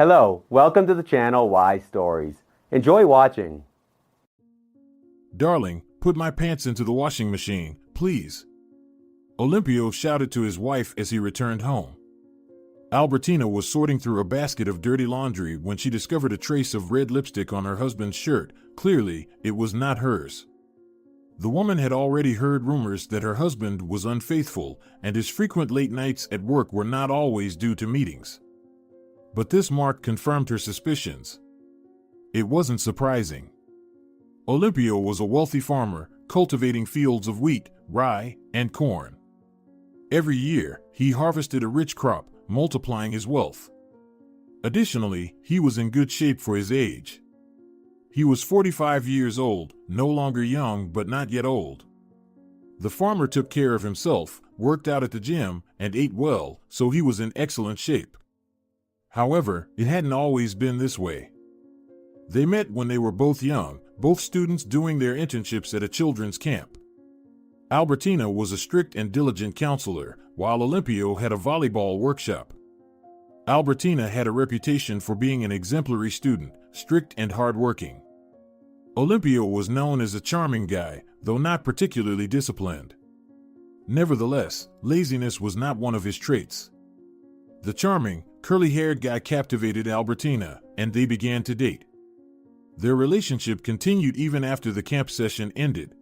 Hello, welcome to the channel Why Stories. Enjoy watching. Darling, put my pants into the washing machine, please. Olympio shouted to his wife as he returned home. Albertina was sorting through a basket of dirty laundry when she discovered a trace of red lipstick on her husband's shirt. Clearly, it was not hers. The woman had already heard rumors that her husband was unfaithful, and his frequent late nights at work were not always due to meetings. But this mark confirmed her suspicions. It wasn't surprising. Olympio was a wealthy farmer, cultivating fields of wheat, rye, and corn. Every year, he harvested a rich crop, multiplying his wealth. Additionally, he was in good shape for his age. He was 45 years old, no longer young but not yet old. The farmer took care of himself, worked out at the gym, and ate well, so he was in excellent shape. However, it hadn't always been this way. They met when they were both young, both students doing their internships at a children's camp. Albertina was a strict and diligent counselor, while Olympio had a volleyball workshop. Albertina had a reputation for being an exemplary student, strict and hardworking. Olympio was known as a charming guy, though not particularly disciplined. Nevertheless, laziness was not one of his traits. The charming, curly-haired guy captivated Albertina, and they began to date. Their relationship continued even after the camp session ended.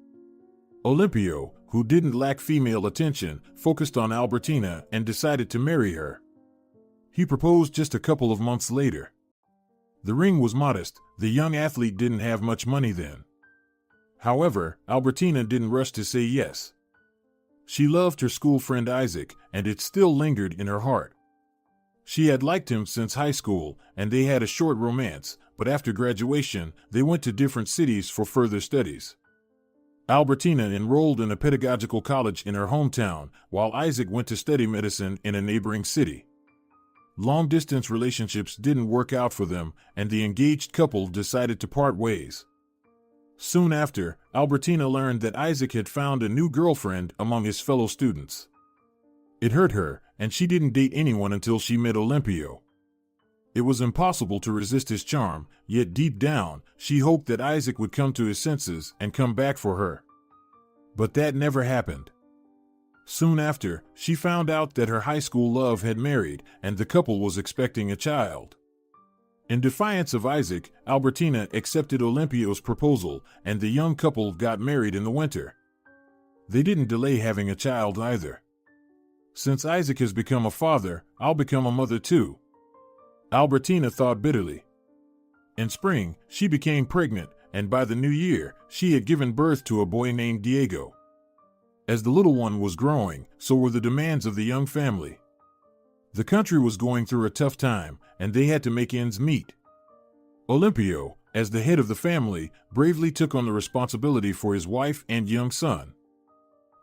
Olympio, who didn't lack female attention, focused on Albertina and decided to marry her. He proposed just a couple of months later. The ring was modest, the young athlete didn't have much money then. However, Albertina didn't rush to say yes. She loved her school friend Isaac, and it still lingered in her heart. She had liked him since high school, and they had a short romance, but after graduation, they went to different cities for further studies. Albertina enrolled in a pedagogical college in her hometown, while Isaac went to study medicine in a neighboring city. Long-distance relationships didn't work out for them, and the engaged couple decided to part ways. Soon after, Albertina learned that Isaac had found a new girlfriend among his fellow students. It hurt her, and she didn't date anyone until she met Olympio. It was impossible to resist his charm, yet deep down, she hoped that Isaac would come to his senses and come back for her. But that never happened. Soon after, she found out that her high school love had married, and the couple was expecting a child. In defiance of Isaac, Albertina accepted Olympio's proposal, and the young couple got married in the winter. They didn't delay having a child either. Since Isaac has become a father, I'll become a mother too. Albertina thought bitterly. In spring, she became pregnant, and by the new year, she had given birth to a boy named Diego. As the little one was growing, so were the demands of the young family. The country was going through a tough time, and they had to make ends meet. Olympio, as the head of the family, bravely took on the responsibility for his wife and young son.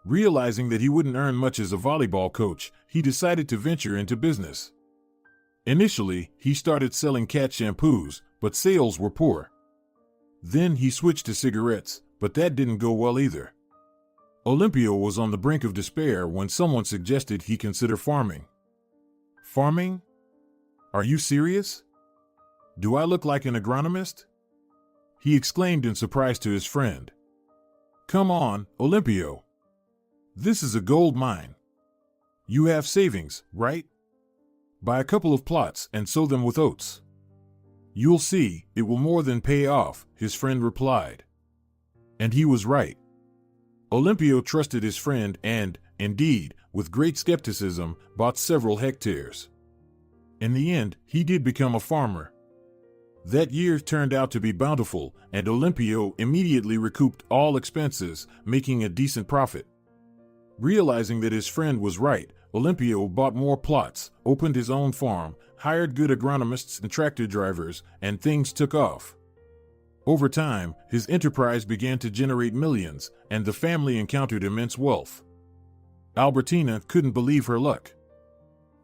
Realizing that he wouldn't earn much as a volleyball coach, he decided to venture into business. Initially, he started selling cat shampoos, but sales were poor. Then he switched to cigarettes, but that didn't go well either. Olympio was on the brink of despair when someone suggested he consider farming. Farming? Are you serious? Do I look like an agronomist? He exclaimed in surprise to his friend. Come on, Olympio. This is a gold mine. You have savings, right? Buy a couple of plots and sow them with oats. You'll see, it will more than pay off, his friend replied. And he was right. Olympio trusted his friend and, indeed, with great skepticism, bought several hectares. In the end, he did become a farmer. That year turned out to be bountiful, and Olympio immediately recouped all expenses, making a decent profit. Realizing that his friend was right, Olympio bought more plots, opened his own farm, hired good agronomists and tractor drivers, and things took off. Over time, his enterprise began to generate millions, and the family encountered immense wealth. Albertina couldn't believe her luck.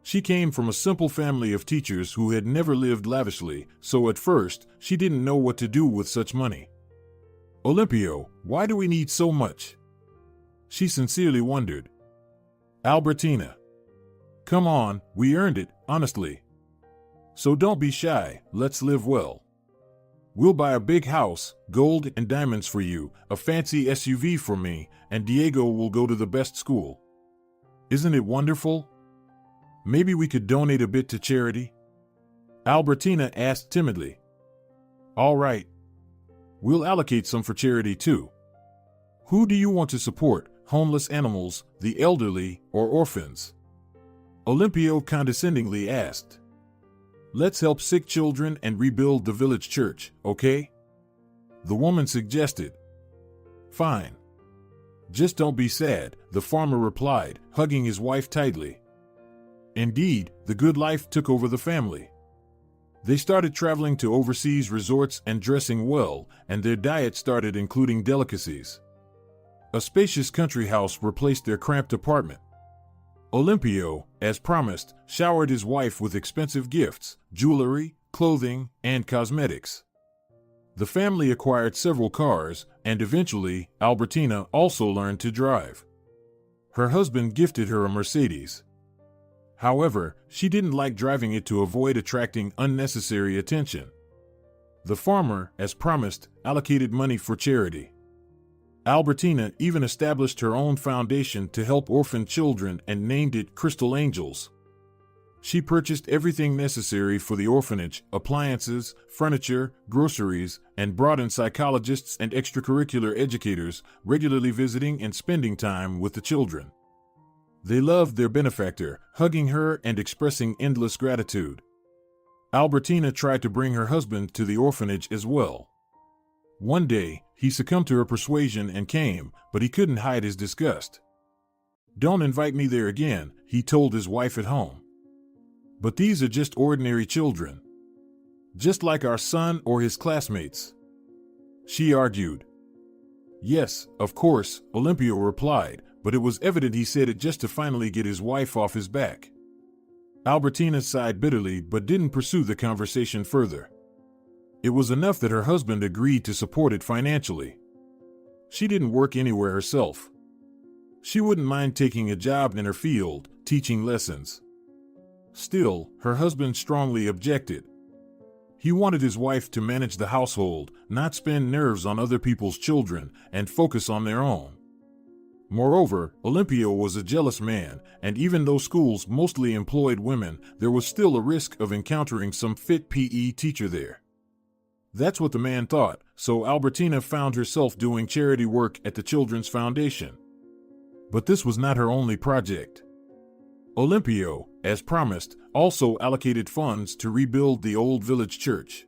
She came from a simple family of teachers who had never lived lavishly, so at first, she didn't know what to do with such money. Olympio, why do we need so much? She sincerely wondered. Albertina. Come on, we earned it, honestly. So don't be shy, let's live well. We'll buy a big house, gold and diamonds for you, a fancy SUV for me, and Diego will go to the best school. Isn't it wonderful? Maybe we could donate a bit to charity? Albertina asked timidly. All right. We'll allocate some for charity too. Who do you want to support, homeless animals, the elderly, or orphans? Olympio condescendingly asked. Let's help sick children and rebuild the village church, okay? The woman suggested. Fine. Just don't be sad, the farmer replied, hugging his wife tightly. Indeed, the good life took over the family. They started traveling to overseas resorts and dressing well, and their diet started including delicacies. A spacious country house replaced their cramped apartment. Olympio, as promised, showered his wife with expensive gifts, jewelry, clothing, and cosmetics. The family acquired several cars, and eventually, Albertina also learned to drive. Her husband gifted her a Mercedes. However, she didn't like driving it to avoid attracting unnecessary attention. The farmer, as promised, allocated money for charity. Albertina even established her own foundation to help orphan children and named it Crystal Angels. She purchased everything necessary for the orphanage, appliances, furniture, groceries, and brought in psychologists and extracurricular educators, regularly visiting and spending time with the children. They loved their benefactor, hugging her and expressing endless gratitude. Albertina tried to bring her husband to the orphanage as well. One day, he succumbed to her persuasion and came, but he couldn't hide his disgust. Don't invite me there again, he told his wife at home. But these are just ordinary children. Just like our son or his classmates. She argued. Yes, of course, Olympio replied, but it was evident he said it just to finally get his wife off his back. Albertina sighed bitterly but didn't pursue the conversation further. It was enough that her husband agreed to support it financially. She didn't work anywhere herself. She wouldn't mind taking a job in her field, teaching lessons. Still, her husband strongly objected. He wanted his wife to manage the household, not spend nerves on other people's children, and focus on their own. Moreover, Olympio was a jealous man, and even though schools mostly employed women, there was still a risk of encountering some fit PE teacher there. That's what the man thought, so Albertina found herself doing charity work at the Children's Foundation. But this was not her only project. Olympio, as promised, also allocated funds to rebuild the old village church.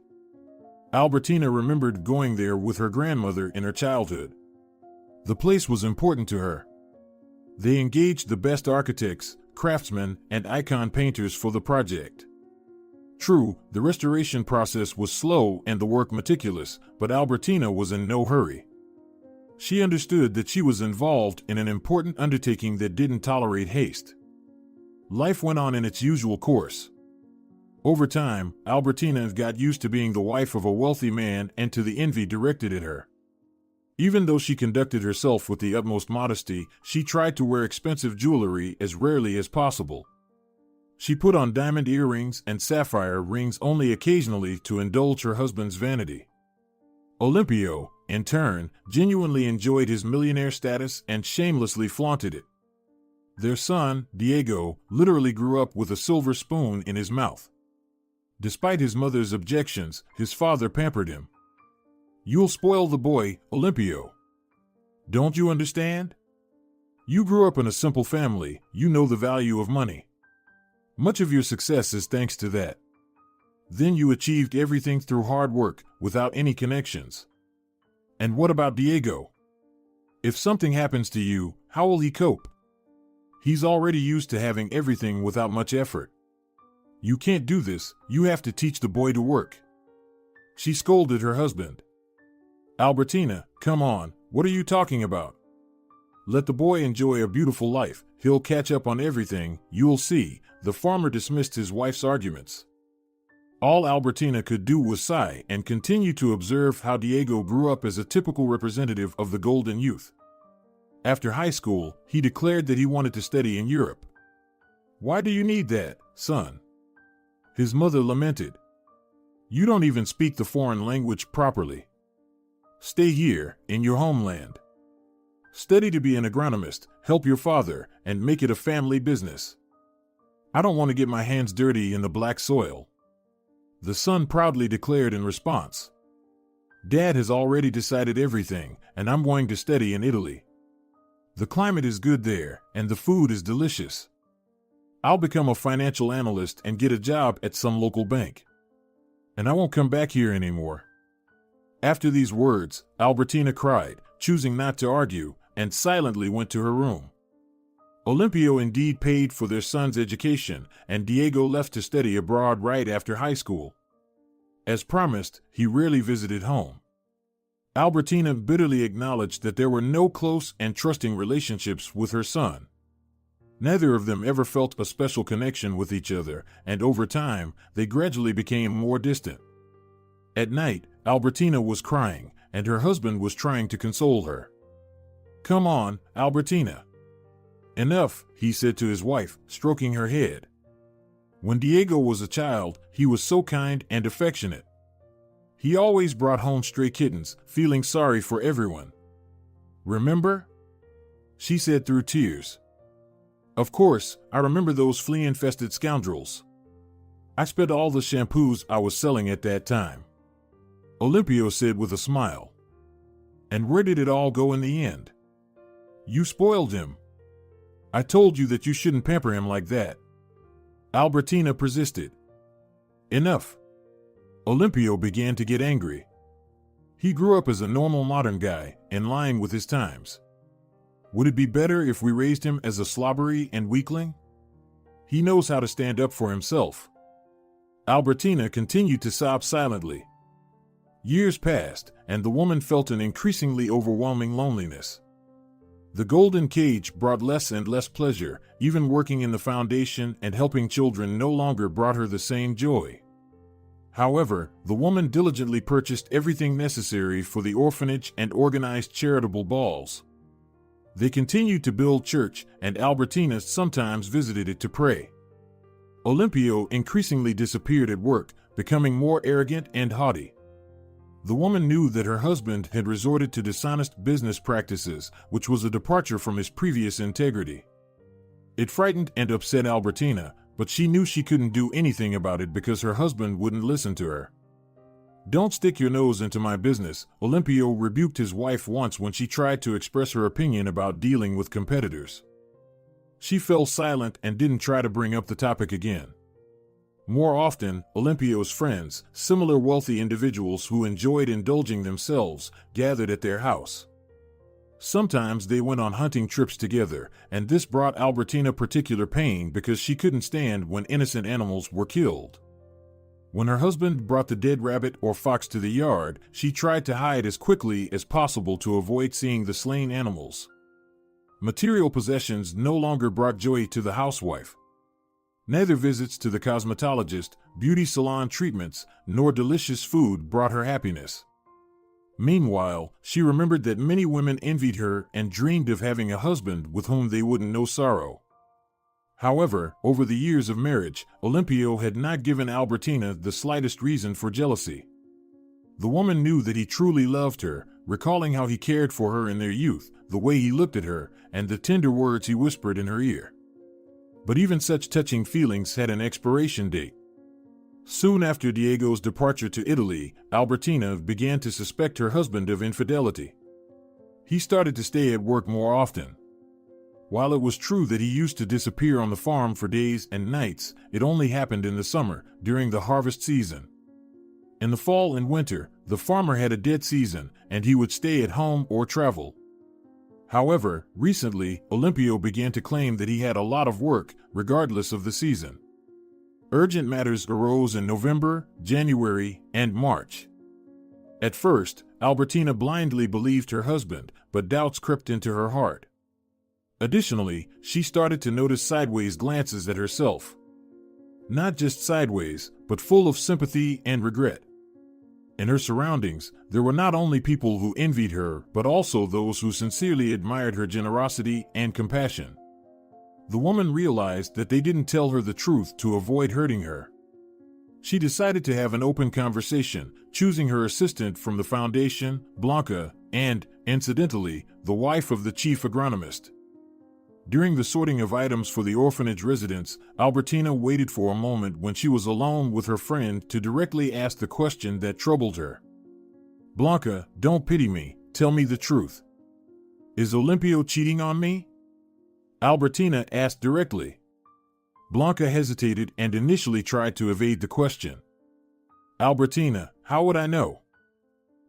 Albertina remembered going there with her grandmother in her childhood. The place was important to her. They engaged the best architects, craftsmen, and icon painters for the project. True, the restoration process was slow and the work meticulous, but Albertina was in no hurry. She understood that she was involved in an important undertaking that didn't tolerate haste. Life went on in its usual course. Over time, Albertina got used to being the wife of a wealthy man and to the envy directed at her. Even though she conducted herself with the utmost modesty, she tried to wear expensive jewelry as rarely as possible. She put on diamond earrings and sapphire rings only occasionally to indulge her husband's vanity. Olympio, in turn, genuinely enjoyed his millionaire status and shamelessly flaunted it. Their son, Diego, literally grew up with a silver spoon in his mouth. Despite his mother's objections, his father pampered him. You'll spoil the boy, Olympio. Don't you understand? You grew up in a simple family, you know the value of money. Much of your success is thanks to that. Then you achieved everything through hard work, without any connections. And what about Diego? If something happens to you, how will he cope? He's already used to having everything without much effort. You can't do this, you have to teach the boy to work. She scolded her husband. Albertina, come on, what are you talking about? Let the boy enjoy a beautiful life, he'll catch up on everything, you'll see. The farmer dismissed his wife's arguments. All Albertina could do was sigh and continue to observe how Diego grew up as a typical representative of the golden youth. After high school, he declared that he wanted to study in Europe. Why do you need that, son? His mother lamented. You don't even speak the foreign language properly. Stay here, in your homeland. Study to be an agronomist, help your father, and make it a family business. I don't want to get my hands dirty in the black soil. The son proudly declared in response. Dad has already decided everything, and I'm going to study in Italy. The climate is good there, and the food is delicious. I'll become a financial analyst and get a job at some local bank. And I won't come back here anymore. After these words, Albertina cried, choosing not to argue, and silently went to her room. Olimpio indeed paid for their son's education, and Diego left to study abroad right after high school. As promised, he rarely visited home. Albertina bitterly acknowledged that there were no close and trusting relationships with her son. Neither of them ever felt a special connection with each other, and over time, they gradually became more distant. At night, Albertina was crying, and her husband was trying to console her. Come on, Albertina. Enough, he said to his wife, stroking her head. When Diego was a child, he was so kind and affectionate. He always brought home stray kittens, feeling sorry for everyone. Remember? She said through tears. Of course, I remember those flea-infested scoundrels. I spent all the shampoos I was selling at that time. Olimpio said with a smile. And where did it all go in the end? You spoiled him. I told you that you shouldn't pamper him like that. Albertina persisted. Enough. Olimpio began to get angry. He grew up as a normal modern guy, in line with his times. Would it be better if we raised him as a slobbery and weakling? He knows how to stand up for himself. Albertina continued to sob silently. Years passed, and the woman felt an increasingly overwhelming loneliness. The golden cage brought less and less pleasure, even working in the foundation and helping children no longer brought her the same joy. However, the woman diligently purchased everything necessary for the orphanage and organized charitable balls. They continued to build church, and Albertina sometimes visited it to pray. Olimpio increasingly disappeared at work, becoming more arrogant and haughty. The woman knew that her husband had resorted to dishonest business practices, which was a departure from his previous integrity. It frightened and upset Albertina, but she knew she couldn't do anything about it because her husband wouldn't listen to her. Don't stick your nose into my business, Olimpio rebuked his wife once when she tried to express her opinion about dealing with competitors. She fell silent and didn't try to bring up the topic again. More often, Olimpio's friends, similar wealthy individuals who enjoyed indulging themselves, gathered at their house. Sometimes they went on hunting trips together, and this brought Albertina particular pain because she couldn't stand when innocent animals were killed. When her husband brought the dead rabbit or fox to the yard, she tried to hide as quickly as possible to avoid seeing the slain animals. Material possessions no longer brought joy to the housewife. Neither visits to the cosmetologist, beauty salon treatments, nor delicious food brought her happiness. Meanwhile, she remembered that many women envied her and dreamed of having a husband with whom they wouldn't know sorrow. However, over the years of marriage, Olimpio had not given Albertina the slightest reason for jealousy. The woman knew that he truly loved her, recalling how he cared for her in their youth, the way he looked at her, and the tender words he whispered in her ear. But even such touching feelings had an expiration date. Soon after Diego's departure to Italy, Albertina began to suspect her husband of infidelity. He started to stay at work more often. While it was true that he used to disappear on the farm for days and nights, it only happened in the summer, during the harvest season. In the fall and winter, the farmer had a dead season, and he would stay at home or travel. However, recently, Olimpio began to claim that he had a lot of work, regardless of the season. Urgent matters arose in November, January, and March. At first, Albertina blindly believed her husband, but doubts crept into her heart. Additionally, she started to notice sideways glances at herself. Not just sideways, but full of sympathy and regret. In her surroundings, there were not only people who envied her, but also those who sincerely admired her generosity and compassion. The woman realized that they didn't tell her the truth to avoid hurting her. She decided to have an open conversation, choosing her assistant from the foundation, Blanca, and, incidentally, the wife of the chief agronomist. During the sorting of items for the orphanage residents, Albertina waited for a moment when she was alone with her friend to directly ask the question that troubled her. Blanca, don't pity me, tell me the truth. Is Olimpio cheating on me? Albertina asked directly. Blanca hesitated and initially tried to evade the question. Albertina, how would I know?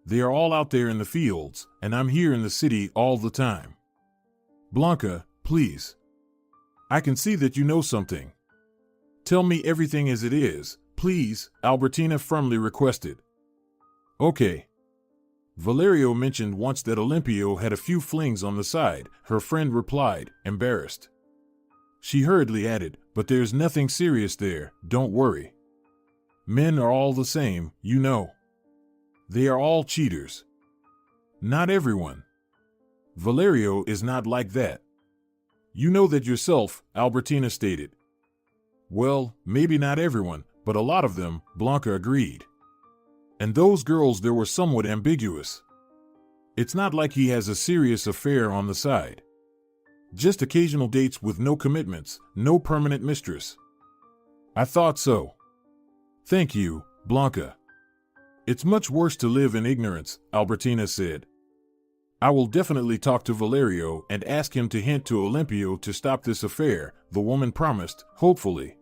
They are all out there in the fields, and I'm here in the city all the time. Blanca, please. I can see that you know something. Tell me everything as it is, please, Albertina firmly requested. Okay. Valerio mentioned once that Olimpio had a few flings on the side, her friend replied, embarrassed. She hurriedly added, but there's nothing serious there, don't worry. Men are all the same, you know. They are all cheaters. Not everyone. Valerio is not like that. You know that yourself, Albertina stated. Well, maybe not everyone, but a lot of them, Blanca agreed. And those girls there were somewhat ambiguous. It's not like he has a serious affair on the side. Just occasional dates with no commitments, no permanent mistress. I thought so. Thank you, Blanca. It's much worse to live in ignorance, Albertina said. I will definitely talk to Valerio and ask him to hint to Olimpio to stop this affair, the woman promised, hopefully.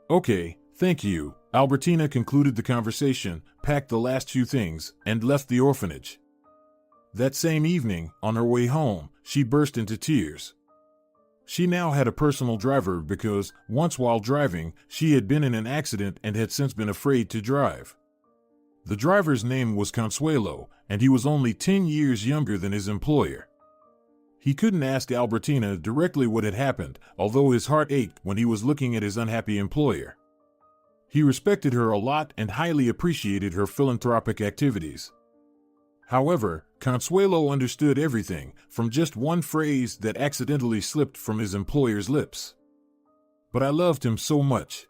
Okay, thank you. Albertina concluded the conversation, packed the last few things, and left the orphanage. That same evening, on her way home, she burst into tears. She now had a personal driver because, once while driving, she had been in an accident and had since been afraid to drive. The driver's name was Consuelo, and he was only 10 years younger than his employer. He couldn't ask Albertina directly what had happened, although his heart ached when he was looking at his unhappy employer. He respected her a lot and highly appreciated her philanthropic activities. However, Consuelo understood everything, from just one phrase that accidentally slipped from his employer's lips. But I loved him so much.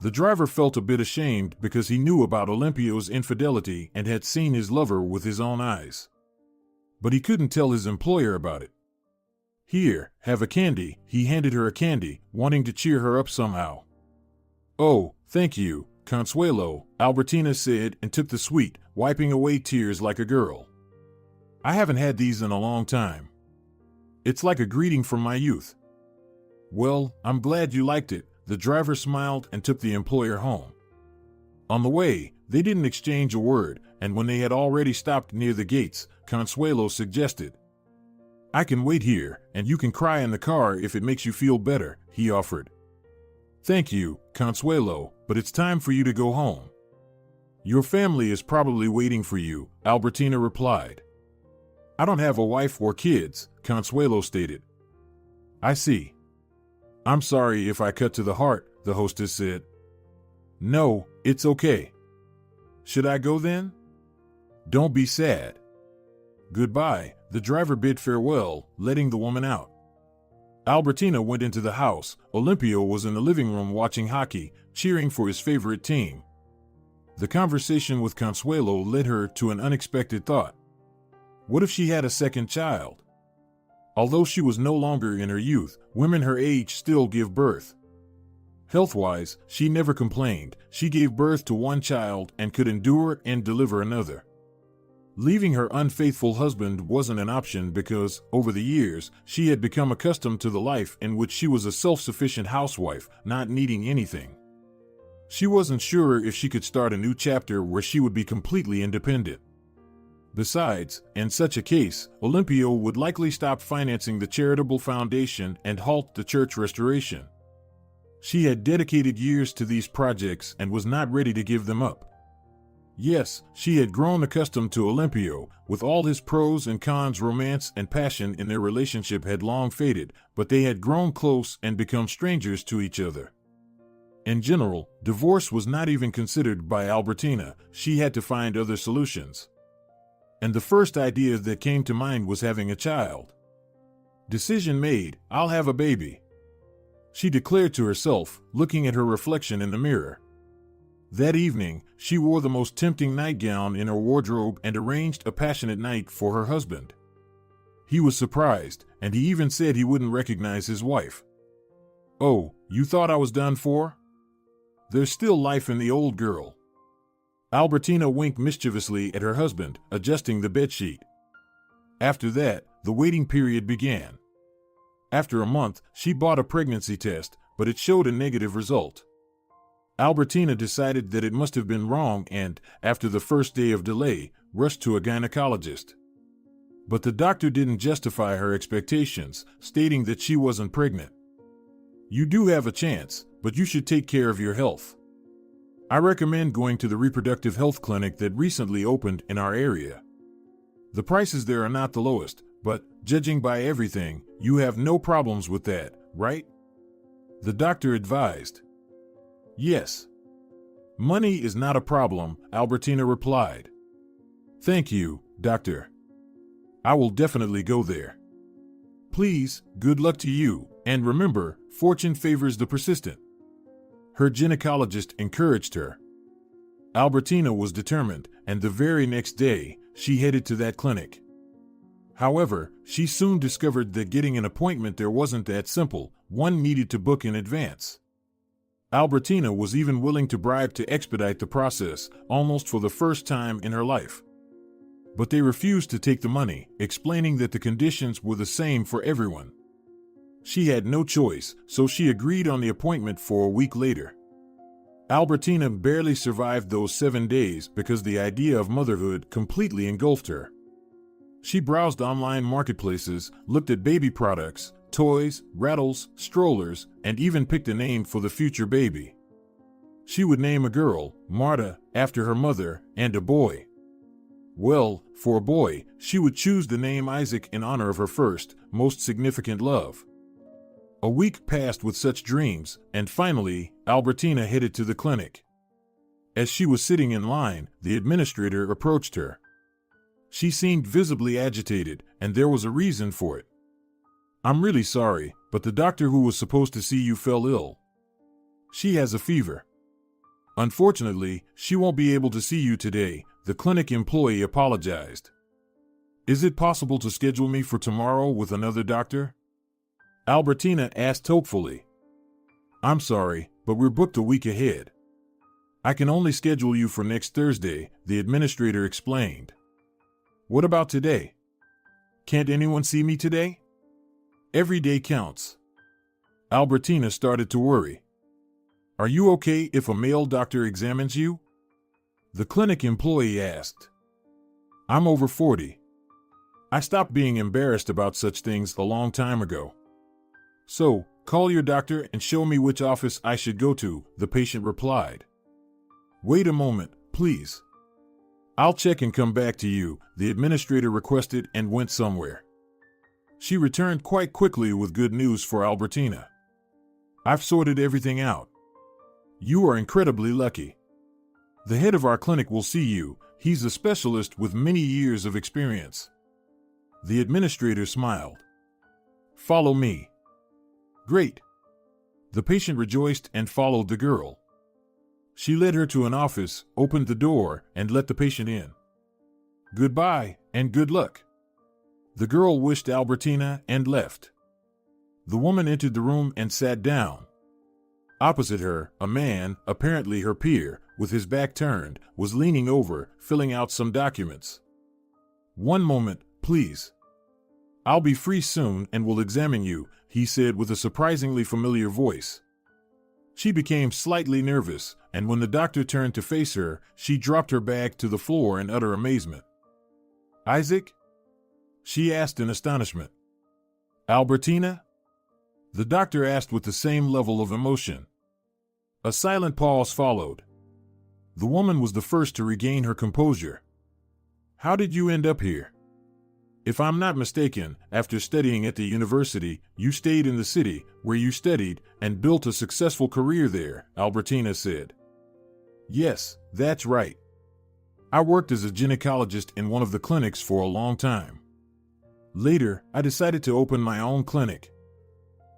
The driver felt a bit ashamed because he knew about Olimpio's infidelity and had seen his lover with his own eyes. But he couldn't tell his employer about it. Here, have a candy, he handed her a candy, wanting to cheer her up somehow. Oh, thank you, Consuelo, Albertina said and took the sweet, wiping away tears like a girl. I haven't had these in a long time. It's like a greeting from my youth. Well, I'm glad you liked it, the driver smiled and took the employer home. On the way, they didn't exchange a word, and when they had already stopped near the gates, Consuelo suggested. I can wait here, and you can cry in the car if it makes you feel better, he offered. Thank you, Consuelo, but it's time for you to go home. Your family is probably waiting for you, Albertina replied. I don't have a wife or kids, Consuelo stated. I see. I'm sorry if I cut to the heart, the hostess said. No, it's okay. Should I go then? Don't be sad. Goodbye, the driver bid farewell, letting the woman out. Albertina went into the house. Olimpio was in the living room watching hockey, cheering for his favorite team. The conversation with Consuelo led her to an unexpected thought. What if she had a second child? Although she was no longer in her youth, women her age still give birth. Health-wise, she never complained. She gave birth to one child and could endure and deliver another. Leaving her unfaithful husband wasn't an option because, over the years, she had become accustomed to the life in which she was a self-sufficient housewife, not needing anything. She wasn't sure if she could start a new chapter where she would be completely independent. Besides, in such a case, Olimpio would likely stop financing the charitable foundation and halt the church restoration. She had dedicated years to these projects and was not ready to give them up. Yes, she had grown accustomed to Olimpio, with all his pros and cons. Romance and passion in their relationship had long faded, but they had grown close and become strangers to each other. In general, divorce was not even considered by Albertina. She had to find other solutions. And the first idea that came to mind was having a child. Decision made, I'll have a baby, she declared to herself, looking at her reflection in the mirror. That evening, she wore the most tempting nightgown in her wardrobe and arranged a passionate night for her husband. He was surprised, and he even said he wouldn't recognize his wife. "Oh, you thought I was done for? There's still life in the old girl." Albertina winked mischievously at her husband, adjusting the bedsheet. After that, the waiting period began. After a month, she bought a pregnancy test, but it showed a negative result. Albertina decided that it must have been wrong and, after the first day of delay, rushed to a gynecologist. But the doctor didn't justify her expectations, stating that she wasn't pregnant. "You do have a chance, but you should take care of your health. I recommend going to the reproductive health clinic that recently opened in our area. The prices there are not the lowest, but, judging by everything, you have no problems with that, right?" The doctor advised. "Yes. Money is not a problem," Albertina replied. "Thank you, doctor. I will definitely go there. Please, good luck to you, and remember, fortune favors the persistent." Her gynecologist encouraged her. Albertina was determined, and the very next day, she headed to that clinic. However, she soon discovered that getting an appointment there wasn't that simple. One needed to book in advance. Albertina was even willing to bribe to expedite the process, almost for the first time in her life. But they refused to take the money, explaining that the conditions were the same for everyone. She had no choice, so she agreed on the appointment for a week later. Albertina barely survived those 7 days because the idea of motherhood completely engulfed her. She browsed online marketplaces, looked at baby products, toys, rattles, strollers, and even picked a name for the future baby. She would name a girl, Marta, after her mother, and a boy. Well, for a boy, she would choose the name Isaac in honor of her first, most significant love. A week passed with such dreams, and finally, Albertina headed to the clinic. As she was sitting in line, the administrator approached her. She seemed visibly agitated, and there was a reason for it. "I'm really sorry, but the doctor who was supposed to see you fell ill. She has a fever. Unfortunately, she won't be able to see you today," the clinic employee apologized. "Is it possible to schedule me for tomorrow with another doctor?" Albertina asked hopefully. "I'm sorry, but we're booked a week ahead. I can only schedule you for next Thursday," the administrator explained. "What about today? Can't anyone see me today? Every day counts." Albertina started to worry. "Are you okay if a male doctor examines you?" the clinic employee asked. "I'm over 40. I stopped being embarrassed about such things a long time ago. So, call your doctor and show me which office I should go to," the patient replied. "Wait a moment, please. I'll check and come back to you," the administrator requested and went somewhere. She returned quite quickly with good news for Albertina. "I've sorted everything out. You are incredibly lucky. The head of our clinic will see you. He's a specialist with many years of experience." The administrator smiled. "Follow me." "Great." The patient rejoiced and followed the girl. She led her to an office, opened the door, and let the patient in. "Goodbye, and good luck." The girl wished Albertina and left. The woman entered the room and sat down. Opposite her, a man, apparently her peer, with his back turned, was leaning over, filling out some documents. "One moment, please. I'll be free soon and will examine you," he said with a surprisingly familiar voice. She became slightly nervous, and when the doctor turned to face her, she dropped her bag to the floor in utter amazement. "Isaac?" she asked in astonishment. "Albertina?" the doctor asked with the same level of emotion. A silent pause followed. The woman was the first to regain her composure. "How did you end up here? If I'm not mistaken, after studying at the university, you stayed in the city, where you studied, and built a successful career there," Albertina said. "Yes, that's right. I worked as a gynecologist in one of the clinics for a long time. Later, I decided to open my own clinic.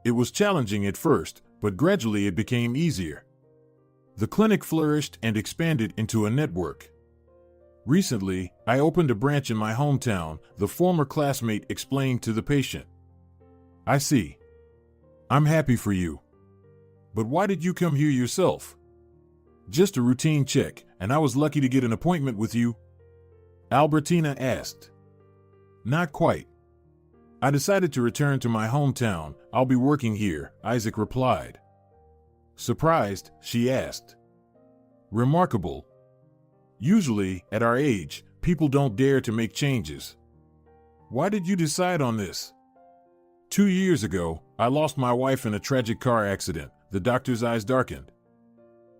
It was challenging at first, but gradually it became easier. The clinic flourished and expanded into a network. Recently, I opened a branch in my hometown, the former classmate explained to the patient. I see. I'm happy for you. But why did you come here yourself? Just a routine check, and I was lucky to get an appointment with you? Albertina asked. Not quite. I decided to return to my hometown. I'll be working here, Isaac replied. Surprised, she asked. Remarkable. Usually, at our age, people don't dare to make changes. Why did you decide on this? 2 years ago, I lost my wife in a tragic car accident. The doctor's eyes darkened.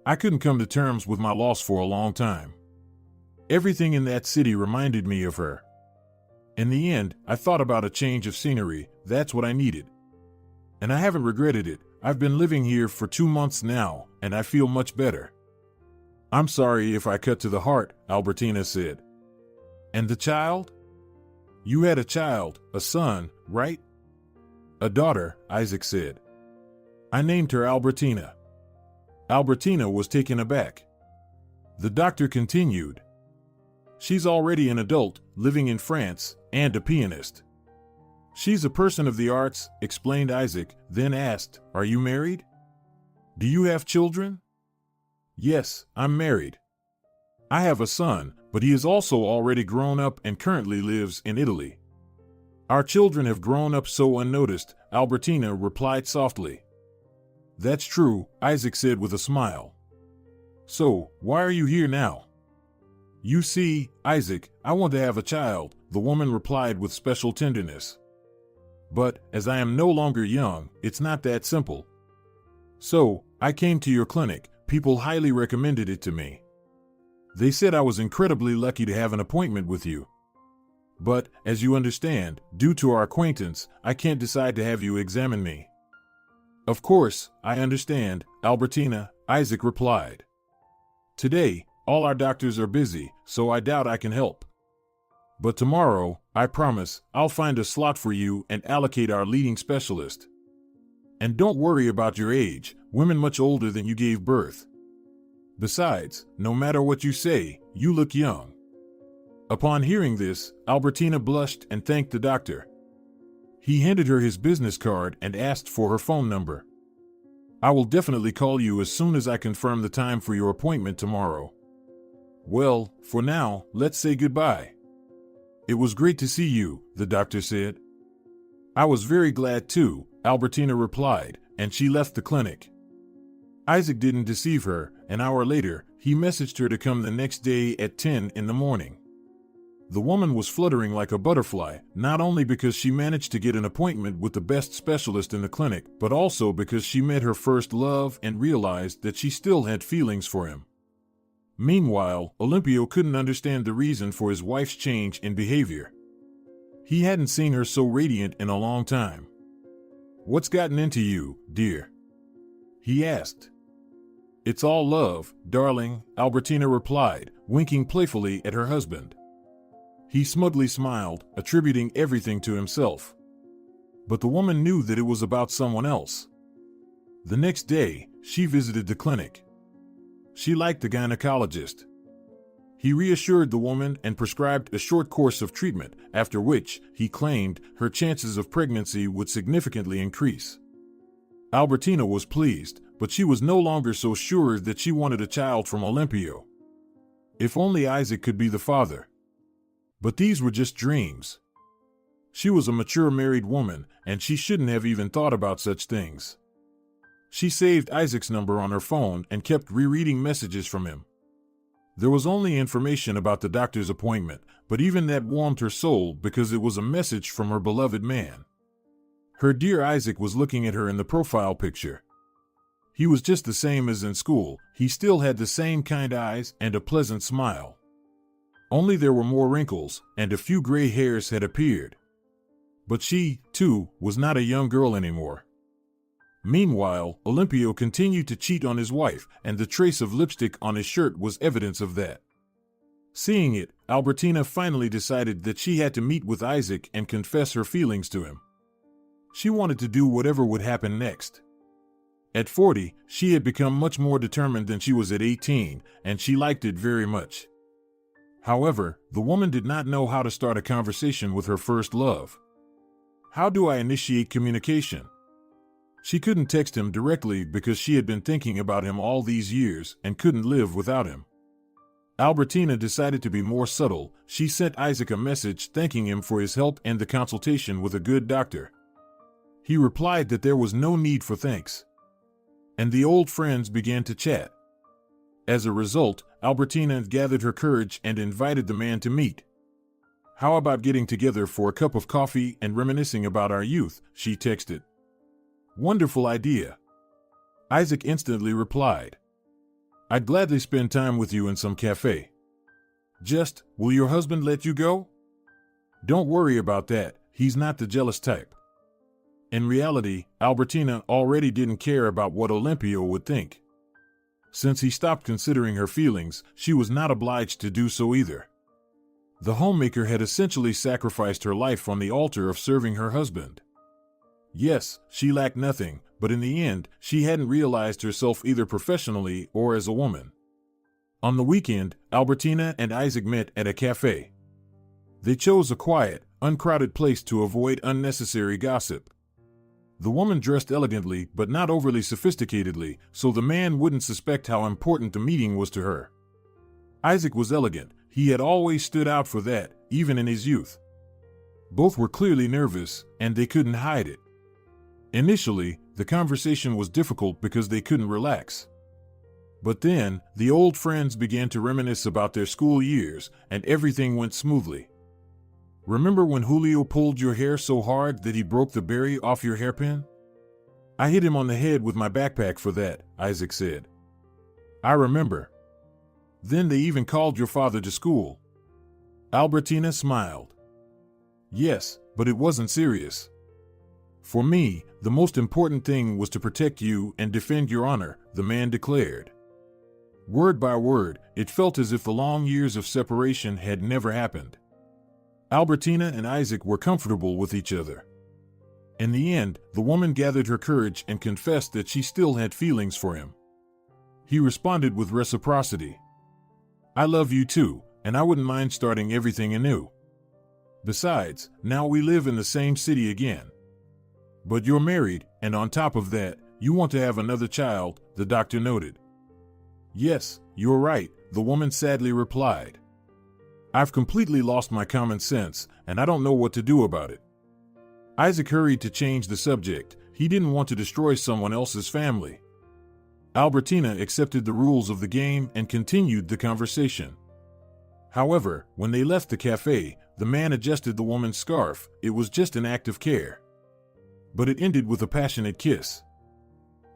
I couldn't come to terms with my loss for a long time. Everything in that city reminded me of her. In the end, I thought about a change of scenery. That's what I needed. And I haven't regretted it. I've been living here for 2 months now, and I feel much better. I'm sorry if I cut to the heart, Albertina said. And the child? You had a child, a son, right? A daughter, Isaac said. I named her Albertina. Albertina was taken aback. The doctor continued. She's already an adult, living in France, and a pianist. She's a person of the arts, explained Isaac, then asked, Are you married? Do you have children? Yes, I'm married. I have a son, but he is also already grown up and currently lives in Italy. Our children have grown up so unnoticed, Albertina replied softly. That's true, Isaac said with a smile. So, why are you here now? You see, Isaac, I want to have a child, the woman replied with special tenderness. But, as I am no longer young, it's not that simple. So, I came to your clinic. People highly recommended it to me. They said I was incredibly lucky to have an appointment with you. But, as you understand, due to our acquaintance, I can't decide to have you examine me. Of course, I understand, Albertina, Isaac replied. Today, all our doctors are busy, so I doubt I can help. But tomorrow, I promise, I'll find a slot for you and allocate our leading specialist. And don't worry about your age, women much older than you gave birth. Besides, no matter what you say, you look young. Upon hearing this, Albertina blushed and thanked the doctor. He handed her his business card and asked for her phone number. I will definitely call you as soon as I confirm the time for your appointment tomorrow. Well, for now, let's say goodbye. It was great to see you, the doctor said. I was very glad too, Albertina replied, and she left the clinic. Isaac didn't deceive her. An hour later, he messaged her to come the next day at 10 in the morning. The woman was fluttering like a butterfly, not only because she managed to get an appointment with the best specialist in the clinic, but also because she met her first love and realized that she still had feelings for him. Meanwhile, Olympio couldn't understand the reason for his wife's change in behavior. He hadn't seen her so radiant in a long time. What's gotten into you, dear? He asked. It's all love, darling, Albertina replied, winking playfully at her husband. He smugly smiled, attributing everything to himself. But the woman knew that it was about someone else. The next day, she visited the clinic. She liked the gynecologist. He reassured the woman and prescribed a short course of treatment, after which, he claimed, her chances of pregnancy would significantly increase. Albertina was pleased, but she was no longer so sure that she wanted a child from Olympio. If only Isaac could be the father. But these were just dreams. She was a mature married woman, and she shouldn't have even thought about such things. She saved Isaac's number on her phone and kept rereading messages from him. There was only information about the doctor's appointment, but even that warmed her soul because it was a message from her beloved man. Her dear Isaac was looking at her in the profile picture. He was just the same as in school. He still had the same kind eyes and a pleasant smile. Only there were more wrinkles, and a few gray hairs had appeared. But she, too, was not a young girl anymore. Meanwhile, Olympio continued to cheat on his wife, and the trace of lipstick on his shirt was evidence of that. Seeing it, Albertina finally decided that she had to meet with Isaac and confess her feelings to him. She wanted to do whatever would happen next. At 40, she had become much more determined than she was at 18, and she liked it very much. However, the woman did not know how to start a conversation with her first love. How do I initiate communication? She couldn't text him directly because she had been thinking about him all these years and couldn't live without him. Albertina decided to be more subtle. She sent Isaac a message thanking him for his help and the consultation with a good doctor. He replied that there was no need for thanks. And the old friends began to chat. As a result, Albertina gathered her courage and invited the man to meet. How about getting together for a cup of coffee and reminiscing about our youth, she texted. Wonderful idea. Isaac instantly replied. I'd gladly spend time with you in some cafe. Just, will your husband let you go? Don't worry about that, he's not the jealous type. In reality, Albertina already didn't care about what Olympio would think. Since he stopped considering her feelings, she was not obliged to do so either. The homemaker had essentially sacrificed her life on the altar of serving her husband. Yes, she lacked nothing, but in the end, she hadn't realized herself either professionally or as a woman. On the weekend, Albertina and Isaac met at a cafe. They chose a quiet, uncrowded place to avoid unnecessary gossip. The woman dressed elegantly but not overly sophisticatedly, so the man wouldn't suspect how important the meeting was to her. Isaac was elegant. He had always stood out for that, even in his youth. Both were clearly nervous, and they couldn't hide it. Initially, the conversation was difficult because they couldn't relax. But then, the old friends began to reminisce about their school years, and everything went smoothly. Remember when Julio pulled your hair so hard that he broke the berry off your hairpin? I hit him on the head with my backpack for that, Isaac said. I remember. Then they even called your father to school. Albertina smiled. Yes, but it wasn't serious. For me, the most important thing was to protect you and defend your honor, the man declared. Word by word, it felt as if the long years of separation had never happened. Albertina and Isaac were comfortable with each other. In the end, the woman gathered her courage and confessed that she still had feelings for him. He responded with reciprocity. I love you too, and I wouldn't mind starting everything anew. Besides, now we live in the same city again. But you're married, and on top of that, you want to have another child, the doctor noted. Yes, you're right, the woman sadly replied. I've completely lost my common sense, and I don't know what to do about it. Isaac hurried to change the subject. He didn't want to destroy someone else's family. Albertina accepted the rules of the game and continued the conversation. However, when they left the cafe, the man adjusted the woman's scarf. It was just an act of care. But it ended with a passionate kiss.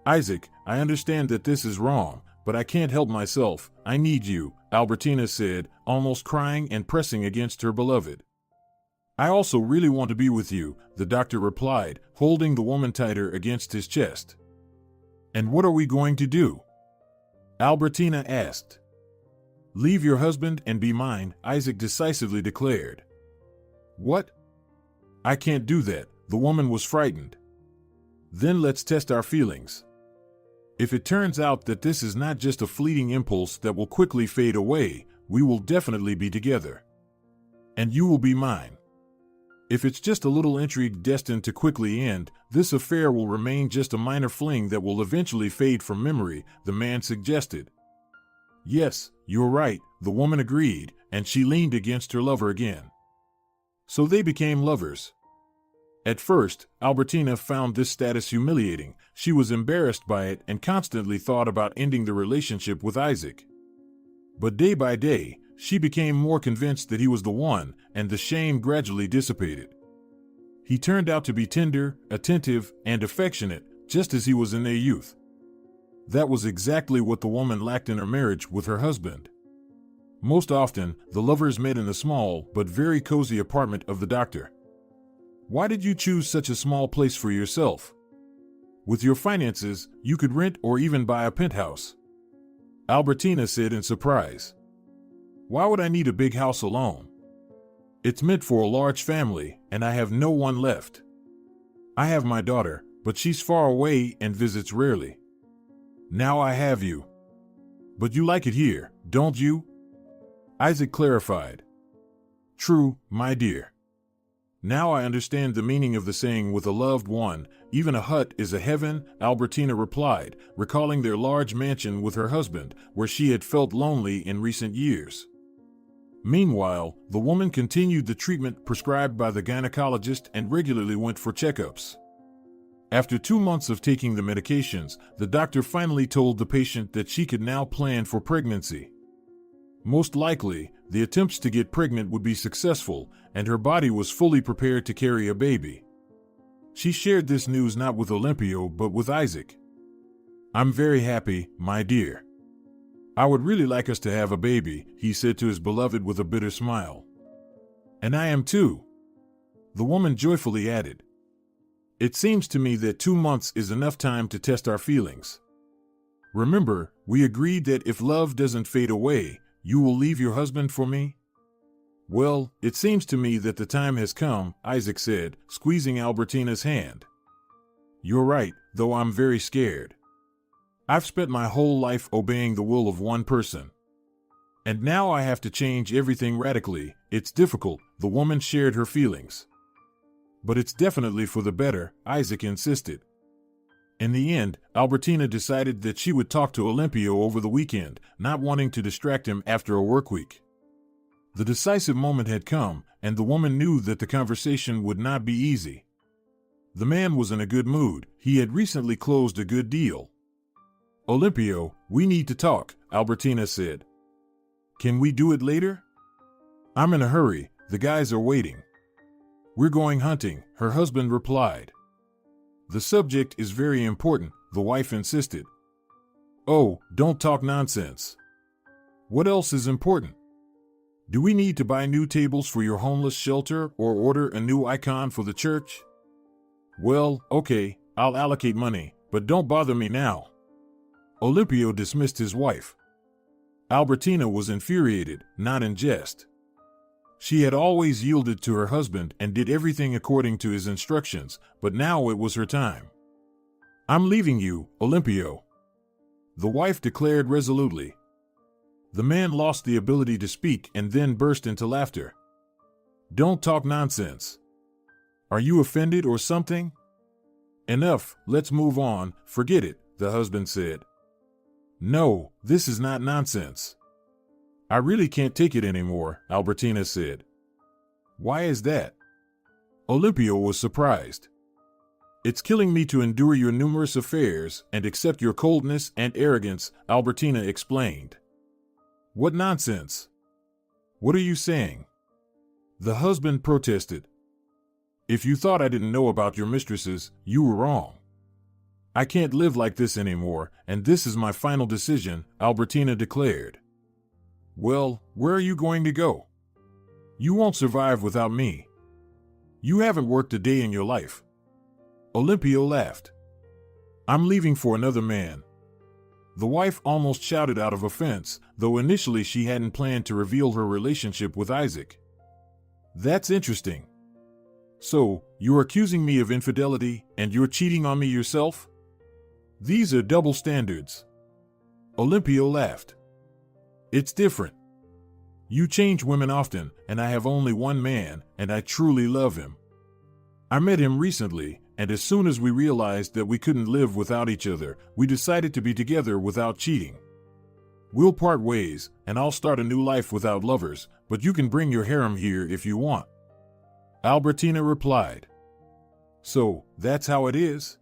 Isaac, I understand that this is wrong, but I can't help myself. I need you, Albertina said, almost crying and pressing against her beloved. I also really want to be with you, the doctor replied, holding the woman tighter against his chest. And what are we going to do? Albertina asked. Leave your husband and be mine, Isaac decisively declared. What? I can't do that, the woman was frightened. Then let's test our feelings. If it turns out that this is not just a fleeting impulse that will quickly fade away, we will definitely be together. And you will be mine. If it's just a little intrigue destined to quickly end, this affair will remain just a minor fling that will eventually fade from memory, the man suggested. Yes, you're right, the woman agreed, and she leaned against her lover again. So they became lovers. At first, Albertina found this status humiliating. She was embarrassed by it and constantly thought about ending the relationship with Isaac. But day by day, she became more convinced that he was the one, and the shame gradually dissipated. He turned out to be tender, attentive, and affectionate, just as he was in their youth. That was exactly what the woman lacked in her marriage with her husband. Most often, the lovers met in the small but very cozy apartment of the doctor. Why did you choose such a small place for yourself? With your finances, you could rent or even buy a penthouse. Albertina said in surprise. Why would I need a big house alone? It's meant for a large family, and I have no one left. I have my daughter, but she's far away and visits rarely. Now I have you. But you like it here, don't you? Isaac clarified. True, my dear. Now I understand the meaning of the saying with a loved one, even a hut is a heaven, Albertina replied, recalling their large mansion with her husband, where she had felt lonely in recent years. Meanwhile, the woman continued the treatment prescribed by the gynecologist and regularly went for checkups. After 2 months of taking the medications, the doctor finally told the patient that she could now plan for pregnancy. Most likely, the attempts to get pregnant would be successful, and her body was fully prepared to carry a baby. She shared this news not with Olympio but with Isaac. I'm very happy, my dear. I would really like us to have a baby, he said to his beloved with a bitter smile. And I am too, the woman joyfully added. It seems to me that 2 months is enough time to test our feelings. Remember, we agreed that if love doesn't fade away, you will leave your husband for me? Well, it seems to me that the time has come, Isaac said, squeezing Albertina's hand. You're right, though I'm very scared. I've spent my whole life obeying the will of one person. And now I have to change everything radically. It's difficult, the woman shared her feelings. But it's definitely for the better, Isaac insisted. In the end, Albertina decided that she would talk to Olympio over the weekend, not wanting to distract him after a work week. The decisive moment had come, and the woman knew that the conversation would not be easy. The man was in a good mood. He had recently closed a good deal. Olympio, we need to talk, Albertina said. Can we do it later? I'm in a hurry, the guys are waiting. We're going hunting, her husband replied. The subject is very important, the wife insisted. Oh, don't talk nonsense. What else is important? Do we need to buy new tables for your homeless shelter or order a new icon for the church? Well, okay, I'll allocate money, but don't bother me now. Olympio dismissed his wife. Albertina was infuriated, not in jest. She had always yielded to her husband and did everything according to his instructions, but now it was her time. I'm leaving you, Olympio, the wife declared resolutely. The man lost the ability to speak and then burst into laughter. Don't talk nonsense. Are you offended or something? Enough, let's move on, forget it, the husband said. No, this is not nonsense. I really can't take it anymore, Albertina said. Why is that? Olympio was surprised. It's killing me to endure your numerous affairs and accept your coldness and arrogance, Albertina explained. What nonsense? What are you saying? The husband protested. If you thought I didn't know about your mistresses, you were wrong. I can't live like this anymore, and this is my final decision, Albertina declared. Well, where are you going to go? You won't survive without me. You haven't worked a day in your life. Olympio laughed. I'm leaving for another man. The wife almost shouted out of offense, though initially she hadn't planned to reveal her relationship with Isaac. That's interesting. So, you're accusing me of infidelity, and you're cheating on me yourself? These are double standards. Olympio laughed. It's different. You change women often, and I have only one man, and I truly love him. I met him recently, and as soon as we realized that we couldn't live without each other, we decided to be together without cheating. We'll part ways, and I'll start a new life without lovers, but you can bring your harem here if you want. Albertina replied. So, that's how it is?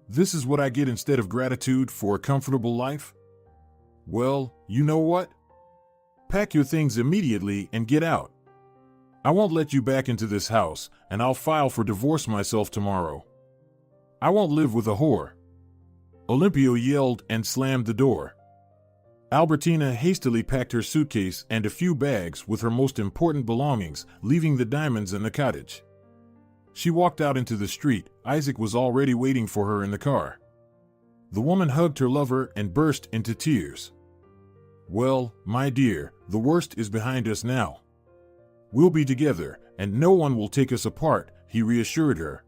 This is what I get instead of gratitude for a comfortable life? Well, you know what? Pack your things immediately and get out. I won't let you back into this house, and I'll file for divorce myself tomorrow. I won't live with a whore. Olympio yelled and slammed the door. Albertina hastily packed her suitcase and a few bags with her most important belongings, leaving the diamonds in the cottage. She walked out into the street. Isaac was already waiting for her in the car. The woman hugged her lover and burst into tears. Well, my dear, the worst is behind us now. We'll be together, and no one will take us apart, he reassured her.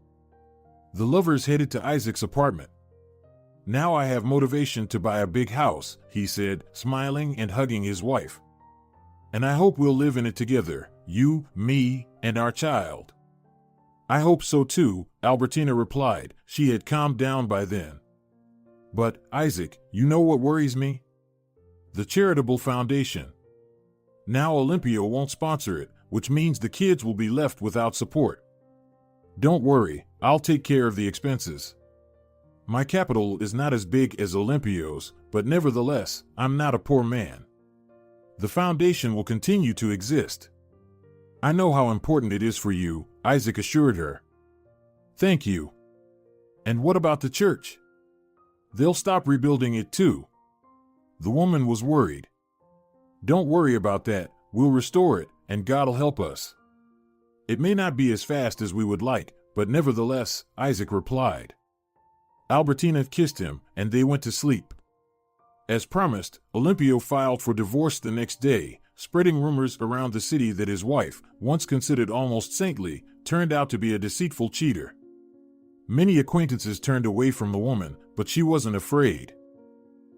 The lovers headed to Isaac's apartment. Now I have motivation to buy a big house, he said, smiling and hugging his wife. And I hope we'll live in it together, you, me, and our child. I hope so too, Albertina replied. She had calmed down by then. But, Isaac, you know what worries me? The charitable foundation. Now Olympia won't sponsor it, which means the kids will be left without support. Don't worry, I'll take care of the expenses. My capital is not as big as Olympio's, but nevertheless, I'm not a poor man. The foundation will continue to exist. I know how important it is for you, Isaac assured her. Thank you. And what about the church? They'll stop rebuilding it too. The woman was worried. Don't worry about that, we'll restore it, and God'll help us. It may not be as fast as we would like, but nevertheless, Isaac replied. Albertina kissed him, and they went to sleep. As promised, Olympio filed for divorce the next day, spreading rumors around the city that his wife, once considered almost saintly, turned out to be a deceitful cheater. Many acquaintances turned away from the woman, but she wasn't afraid.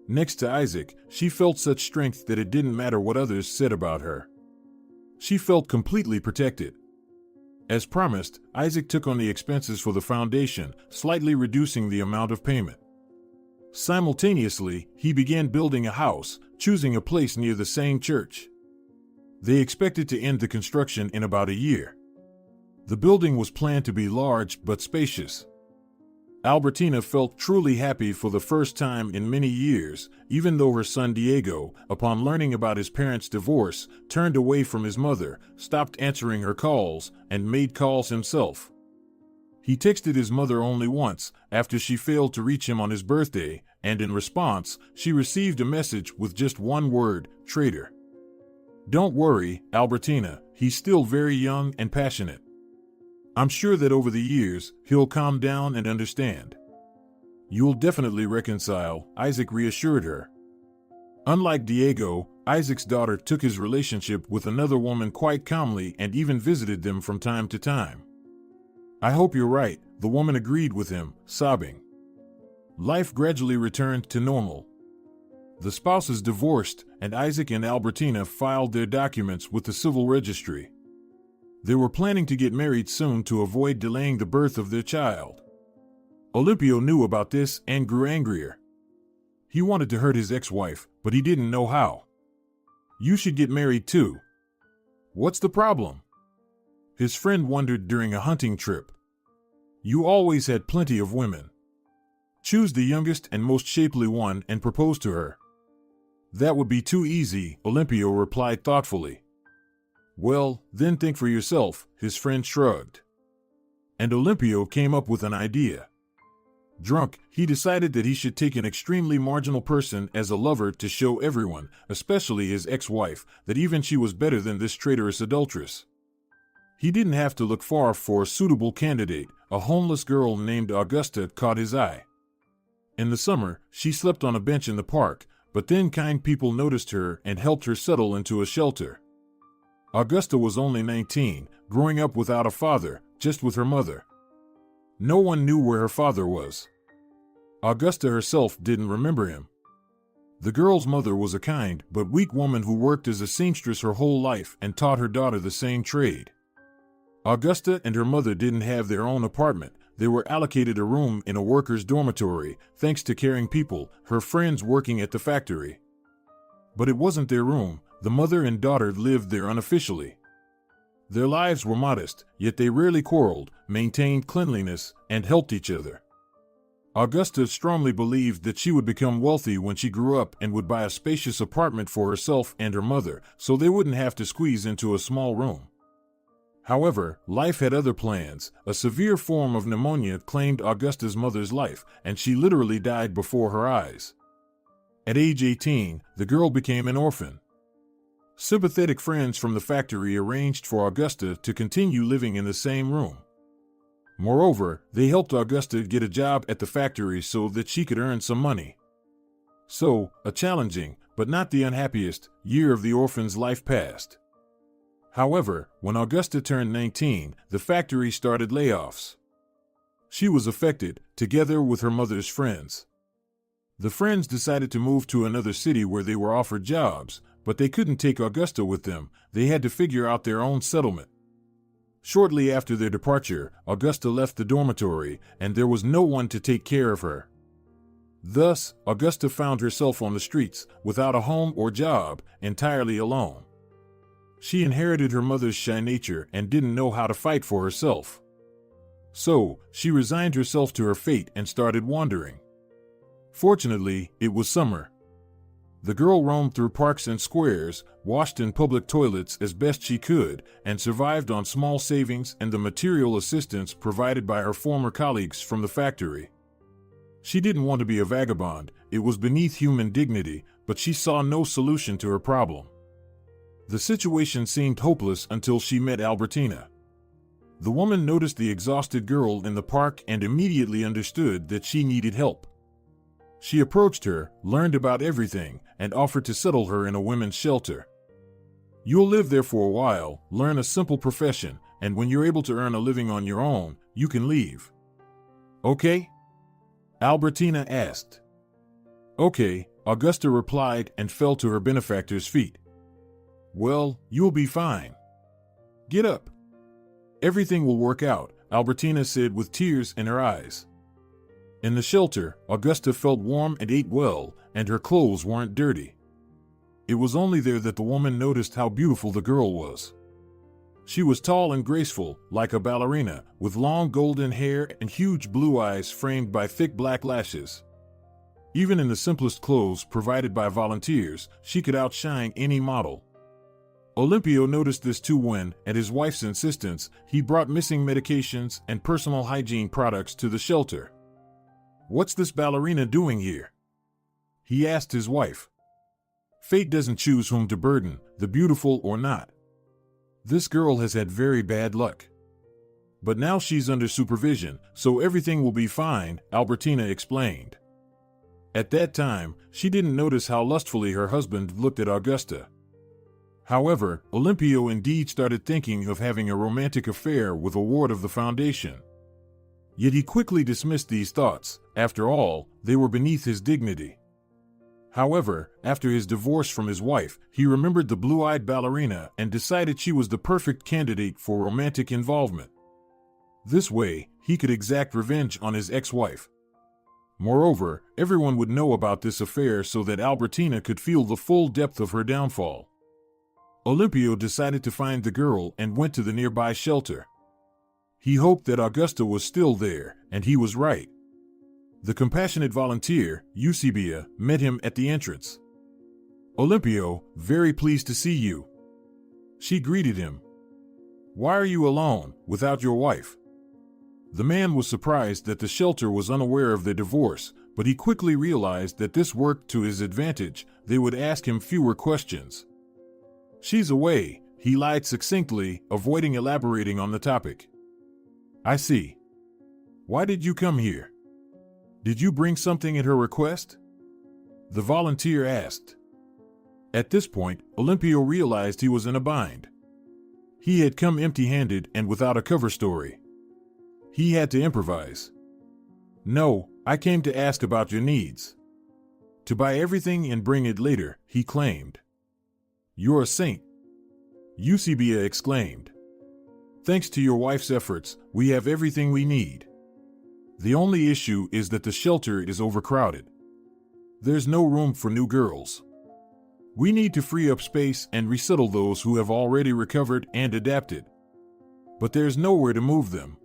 Next to Isaac, she felt such strength that it didn't matter what others said about her. She felt completely protected. As promised, Isaac took on the expenses for the foundation, slightly reducing the amount of payment. Simultaneously, he began building a house, choosing a place near the same church. They expected to end the construction in about a year. The building was planned to be large but spacious. Albertina felt truly happy for the first time in many years, even though her son Diego, upon learning about his parents' divorce, turned away from his mother, stopped answering her calls, and made calls himself. He texted his mother only once, after she failed to reach him on his birthday, and in response, she received a message with just one word, traitor. Don't worry, Albertina, he's still very young and passionate. I'm sure that over the years, he'll calm down and understand. You'll definitely reconcile, Isaac reassured her. Unlike Diego, Isaac's daughter took his relationship with another woman quite calmly and even visited them from time to time. I hope you're right, the woman agreed with him, sobbing. Life gradually returned to normal. The spouses divorced, and Isaac and Albertina filed their documents with the civil registry. They were planning to get married soon to avoid delaying the birth of their child. Olympio knew about this and grew angrier. He wanted to hurt his ex-wife, but he didn't know how. You should get married too. What's the problem? His friend wondered during a hunting trip. You always had plenty of women. Choose the youngest and most shapely one and propose to her. That would be too easy, Olympio replied thoughtfully. Well, then think for yourself, his friend shrugged. And Olympio came up with an idea. Drunk, he decided that he should take an extremely marginal person as a lover to show everyone, especially his ex-wife, that even she was better than this traitorous adulteress. He didn't have to look far for a suitable candidate. A homeless girl named Augusta caught his eye. In the summer, she slept on a bench in the park, but then kind people noticed her and helped her settle into a shelter. Augusta was only 19, growing up without a father, just with her mother. No one knew where her father was. Augusta herself didn't remember him. The girl's mother was a kind but weak woman who worked as a seamstress her whole life and taught her daughter the same trade. Augusta and her mother didn't have their own apartment. They were allocated a room in a worker's dormitory, thanks to caring people, her friends working at the factory. But it wasn't their room. The mother and daughter lived there unofficially. Their lives were modest, yet they rarely quarreled, maintained cleanliness, and helped each other. Augusta strongly believed that she would become wealthy when she grew up and would buy a spacious apartment for herself and her mother, so they wouldn't have to squeeze into a small room. However, life had other plans. A severe form of pneumonia claimed Augusta's mother's life, and she literally died before her eyes. At age 18, the girl became an orphan. Sympathetic friends from the factory arranged for Augusta to continue living in the same room. Moreover, they helped Augusta get a job at the factory so that she could earn some money. So, a challenging, but not the unhappiest, year of the orphan's life passed. However, when Augusta turned 19, the factory started layoffs. She was affected, together with her mother's friends. The friends decided to move to another city where they were offered jobs, but they couldn't take Augusta with them. They had to figure out their own settlement. Shortly after their departure, Augusta left the dormitory, and there was no one to take care of her. Thus, Augusta found herself on the streets, without a home or job, entirely alone. She inherited her mother's shy nature and didn't know how to fight for herself. So, she resigned herself to her fate and started wandering. Fortunately, it was summer. The girl roamed through parks and squares, washed in public toilets as best she could, and survived on small savings and the material assistance provided by her former colleagues from the factory. She didn't want to be a vagabond, it was beneath human dignity, but she saw no solution to her problem. The situation seemed hopeless until she met Albertina. The woman noticed the exhausted girl in the park and immediately understood that she needed help. She approached her, learned about everything, and offered to settle her in a women's shelter. You'll live there for a while, learn a simple profession, and when you're able to earn a living on your own, you can leave. Okay? Albertina asked. Okay, Augusta replied and fell to her benefactor's feet. Well, you'll be fine. Get up. Everything will work out, Albertina said with tears in her eyes. In the shelter, Augusta felt warm and ate well, and her clothes weren't dirty. It was only there that the woman noticed how beautiful the girl was. She was tall and graceful, like a ballerina, with long golden hair and huge blue eyes framed by thick black lashes. Even in the simplest clothes provided by volunteers, she could outshine any model. Olimpio noticed this too when, at his wife's insistence, he brought missing medications and personal hygiene products to the shelter. What's this ballerina doing here? He asked his wife. Fate doesn't choose whom to burden, the beautiful or not. This girl has had very bad luck. But now she's under supervision, so everything will be fine, Albertina explained. At that time, she didn't notice how lustfully her husband looked at Augusta. However, Olimpio indeed started thinking of having a romantic affair with a ward of the foundation. Yet he quickly dismissed these thoughts. After all, they were beneath his dignity. However, after his divorce from his wife, he remembered the blue-eyed ballerina and decided she was the perfect candidate for romantic involvement. This way, he could exact revenge on his ex-wife. Moreover, everyone would know about this affair so that Albertina could feel the full depth of her downfall. Olimpio decided to find the girl and went to the nearby shelter. He hoped that Augusta was still there, and he was right. The compassionate volunteer, Eusebia, met him at the entrance. Olimpio, very pleased to see you. She greeted him. Why are you alone, without your wife? The man was surprised that the shelter was unaware of their divorce, but he quickly realized that this worked to his advantage. They would ask him fewer questions. She's away, he lied succinctly, avoiding elaborating on the topic. I see. Why did you come here? Did you bring something at her request? The volunteer asked. At this point, Olimpio realized he was in a bind. He had come empty-handed and without a cover story. He had to improvise. No, I came to ask about your needs. To buy everything and bring it later, he claimed. You're a saint, Eusebia exclaimed. Thanks to your wife's efforts, we have everything we need. The only issue is that the shelter is overcrowded. There's no room for new girls. We need to free up space and resettle those who have already recovered and adapted. But there's nowhere to move them.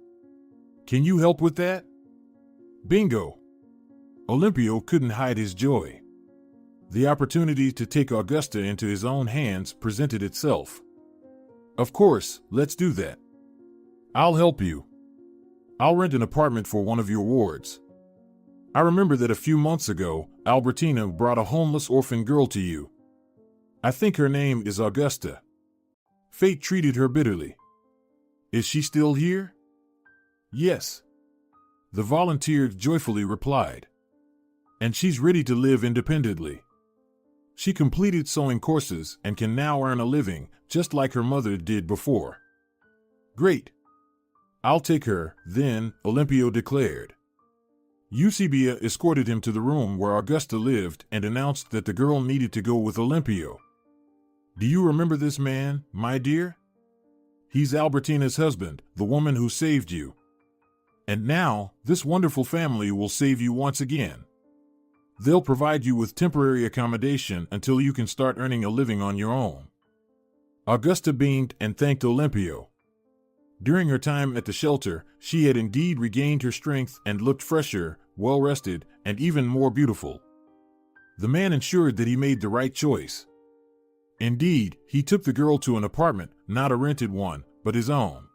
Can you help with that? Bingo! Olimpio couldn't hide his joy. The opportunity to take Augusta into his own hands presented itself. Of course, let's do that. I'll help you. I'll rent an apartment for one of your wards. I remember that a few months ago, Albertina brought a homeless orphan girl to you. I think her name is Augusta. Fate treated her bitterly. Is she still here? Yes. The volunteer joyfully replied. And she's ready to live independently. She completed sewing courses and can now earn a living, just like her mother did before. Great. I'll take her, then, Olimpio declared. Eusebia escorted him to the room where Augusta lived and announced that the girl needed to go with Olympio. "Do you remember this man, my dear? He's Albertina's husband, the woman who saved you. And now, this wonderful family will save you once again. They'll provide you with temporary accommodation until you can start earning a living on your own." Augusta beamed and thanked Olympio. During her time at the shelter, she had indeed regained her strength and looked fresher, well-rested, and even more beautiful. The man ensured that he made the right choice. Indeed, he took the girl to an apartment, not a rented one, but his own.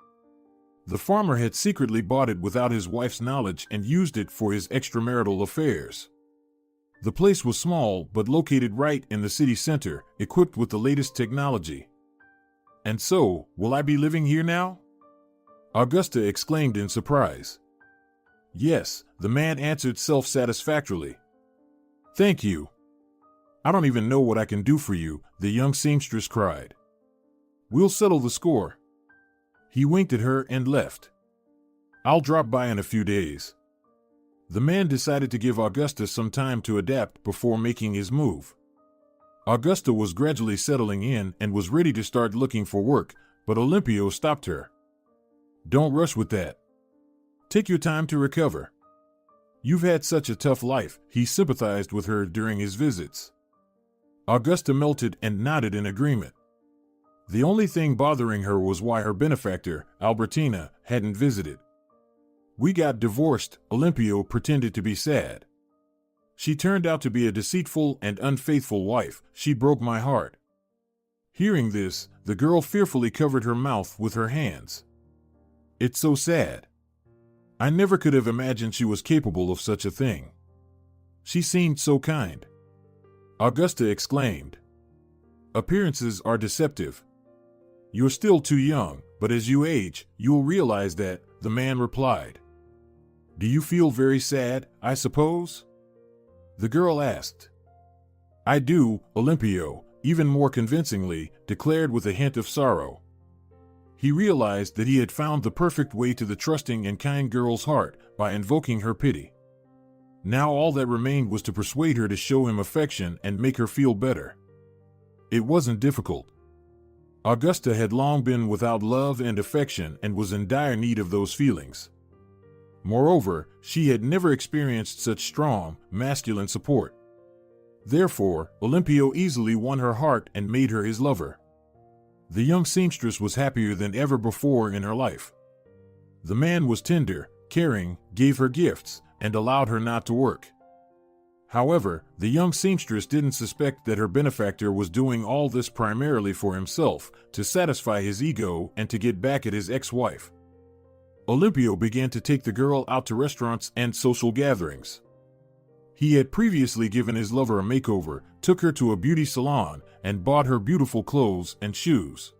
The farmer had secretly bought it without his wife's knowledge and used it for his extramarital affairs. The place was small but located right in the city center, equipped with the latest technology. "And so, will I be living here now?" Augusta exclaimed in surprise. "Yes," the man answered self-satisfactorily. "Thank you. I don't even know what I can do for you," the young seamstress cried. "We'll settle the score." He winked at her and left. "I'll drop by in a few days." The man decided to give Augusta some time to adapt before making his move. Augusta was gradually settling in and was ready to start looking for work, but Olympio stopped her. "Don't rush with that. Take your time to recover. You've had such a tough life," he sympathized with her during his visits. Augusta melted and nodded in agreement. The only thing bothering her was why her benefactor, Albertina, hadn't visited. "We got divorced," Olympio pretended to be sad. "She turned out to be a deceitful and unfaithful wife. She broke my heart." Hearing this, the girl fearfully covered her mouth with her hands. "It's so sad. I never could have imagined she was capable of such a thing. She seemed so kind." Augusta exclaimed. "Appearances are deceptive. You're still too young, but as you age, you'll realize that," the man replied. "Do you feel very sad, I suppose?" the girl asked. "I do," Olympio, even more convincingly, declared with a hint of sorrow. He realized that he had found the perfect way to the trusting and kind girl's heart by invoking her pity. Now all that remained was to persuade her to show him affection and make her feel better. It wasn't difficult. Augusta had long been without love and affection and was in dire need of those feelings. Moreover, she had never experienced such strong, masculine support. Therefore, Olympio easily won her heart and made her his lover. The young seamstress was happier than ever before in her life. The man was tender, caring, gave her gifts, and allowed her not to work. However, the young seamstress didn't suspect that her benefactor was doing all this primarily for himself, to satisfy his ego and to get back at his ex-wife. Olympio began to take the girl out to restaurants and social gatherings. He had previously given his lover a makeover, took her to a beauty salon, and bought her beautiful clothes and shoes.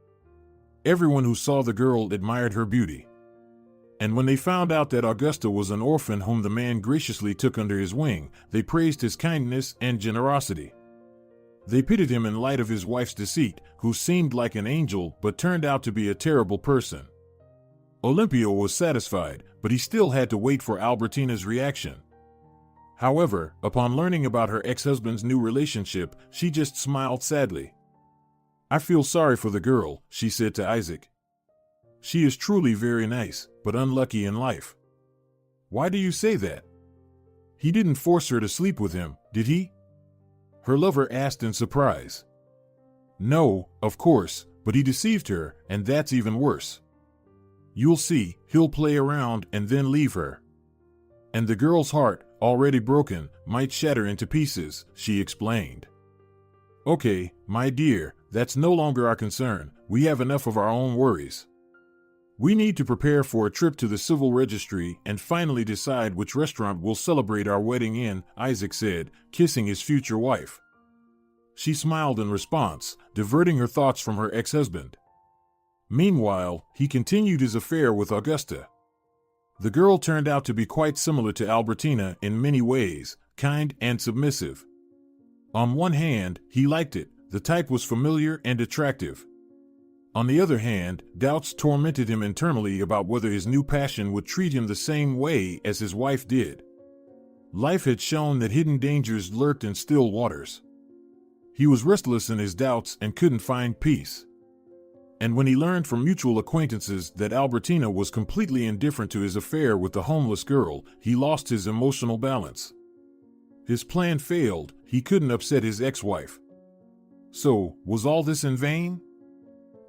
Everyone who saw the girl admired her beauty. And when they found out that Augusta was an orphan whom the man graciously took under his wing, they praised his kindness and generosity. They pitied him in light of his wife's deceit, who seemed like an angel but turned out to be a terrible person. Olympio was satisfied, but he still had to wait for Albertina's reaction. However, upon learning about her ex-husband's new relationship, she just smiled sadly. "I feel sorry for the girl," she said to Isaac. "She is truly very nice, but unlucky in life." "Why do you say that? He didn't force her to sleep with him, did he?" her lover asked in surprise. "No, of course, but he deceived her, and that's even worse. You'll see, he'll play around and then leave her. And the girl's heart, already broken, might shatter into pieces," she explained. "Okay, my dear, that's no longer our concern. We have enough of our own worries. We need to prepare for a trip to the civil registry and finally decide which restaurant we'll celebrate our wedding in," Isaac said, kissing his future wife. She smiled in response, diverting her thoughts from her ex-husband. Meanwhile, he continued his affair with Augusta. The girl turned out to be quite similar to Albertina in many ways, kind and submissive. On one hand, he liked it, the type was familiar and attractive. On the other hand, doubts tormented him internally about whether his new passion would treat him the same way as his wife did. Life had shown that hidden dangers lurked in still waters. He was restless in his doubts and couldn't find peace. And when he learned from mutual acquaintances that Albertina was completely indifferent to his affair with the homeless girl, he lost his emotional balance. His plan failed. He couldn't upset his ex-wife. So, was all this in vain?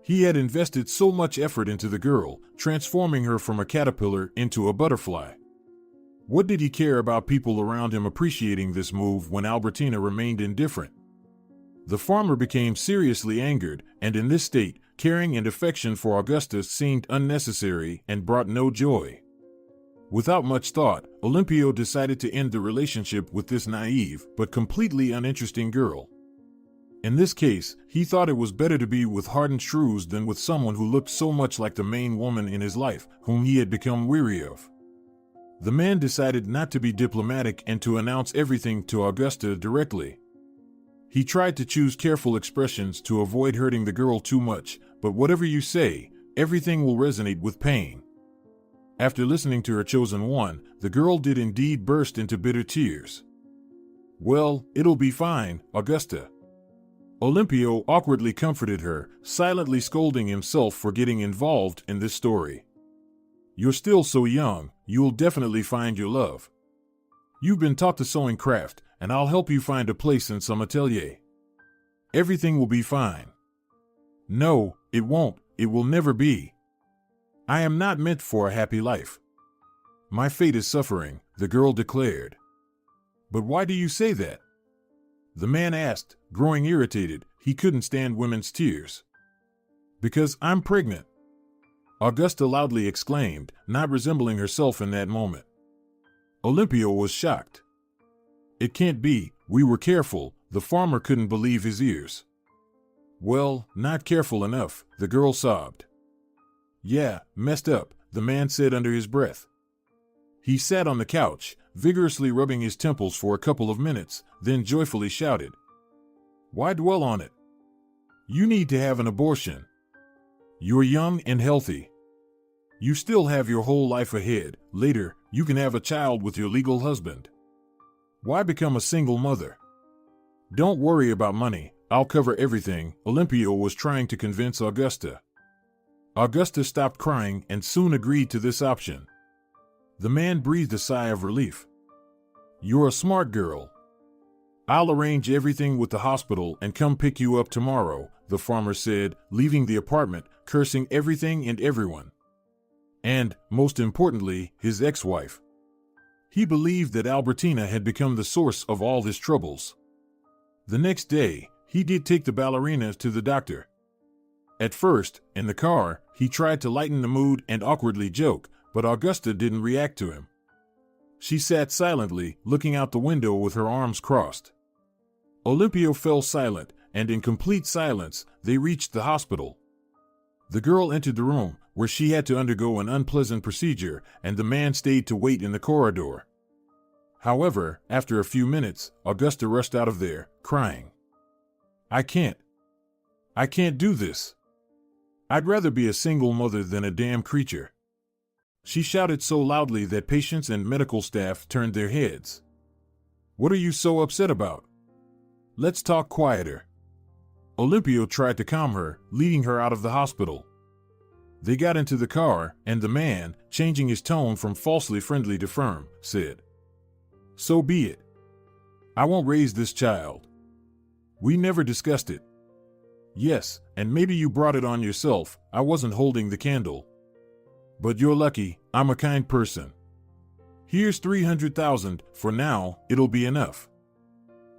He had invested so much effort into the girl, transforming her from a caterpillar into a butterfly. What did he care about people around him appreciating this move when Albertina remained indifferent? The farmer became seriously angered, and in this state, caring and affection for Augusta seemed unnecessary and brought no joy. Without much thought, Olympio decided to end the relationship with this naive but completely uninteresting girl. In this case, he thought it was better to be with hardened shrews than with someone who looked so much like the main woman in his life, whom he had become weary of. The man decided not to be diplomatic and to announce everything to Augusta directly. He tried to choose careful expressions to avoid hurting the girl too much, but whatever you say, everything will resonate with pain. After listening to her chosen one, the girl did indeed burst into bitter tears. "Well, it'll be fine, Augusta." Olympio awkwardly comforted her, silently scolding himself for getting involved in this story. "You're still so young, you'll definitely find your love. You've been taught the sewing craft, and I'll help you find a place in some atelier. Everything will be fine." "No, it won't. It will never be. I am not meant for a happy life. My fate is suffering," the girl declared. "But why do you say that?" the man asked, growing irritated. He couldn't stand women's tears. "Because I'm pregnant," Augusta loudly exclaimed, not resembling herself in that moment. Olympio was shocked. "It can't be, we were careful." The farmer couldn't believe his ears. "Well, not careful enough," the girl sobbed. "Yeah, messed up," the man said under his breath. He sat on the couch, vigorously rubbing his temples for a couple of minutes, then joyfully shouted, "Why dwell on it? You need to have an abortion. You're young and healthy. You still have your whole life ahead. Later, you can have a child with your legal husband. Why become a single mother? Don't worry about money, I'll cover everything," Olympio was trying to convince Augusta. Augusta stopped crying and soon agreed to this option. The man breathed a sigh of relief. "You're a smart girl. I'll arrange everything with the hospital and come pick you up tomorrow," the farmer said, leaving the apartment, cursing everything and everyone. And, most importantly, his ex-wife. He believed that Albertina had become the source of all his troubles. The next day, he did take the ballerina to the doctor. At first, in the car, he tried to lighten the mood and awkwardly joke, but Augusta didn't react to him. She sat silently, looking out the window with her arms crossed. Olympio fell silent, and in complete silence, they reached the hospital. The girl entered the room, where she had to undergo an unpleasant procedure, and the man stayed to wait in the corridor. However, after a few minutes, Augusta rushed out of there, crying, I can't do this. I'd rather be a single mother than a damn creature." She shouted so loudly that patients and medical staff turned their heads. "What are you so upset about? Let's talk quieter." Olympio tried to calm her, leading her out of the hospital. They got into the car, and the man, changing his tone from falsely friendly to firm, said, "So be it. I won't raise this child. We never discussed it. Yes, and maybe you brought it on yourself, I wasn't holding the candle. But you're lucky, I'm a kind person. Here's 300,000, for now, it'll be enough.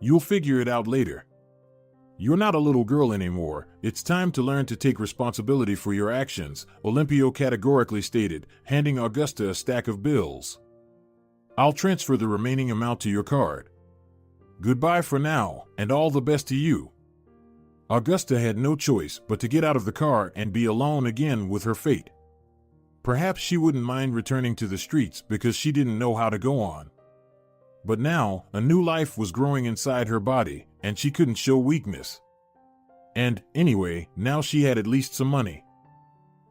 You'll figure it out later. You're not a little girl anymore, it's time to learn to take responsibility for your actions," Olympio categorically stated, handing Augusta a stack of bills. "I'll transfer the remaining amount to your card. Goodbye for now, and all the best to you." Augusta had no choice but to get out of the car and be alone again with her fate. Perhaps she wouldn't mind returning to the streets because she didn't know how to go on. But now, a new life was growing inside her body, and she couldn't show weakness. And, anyway, now she had at least some money.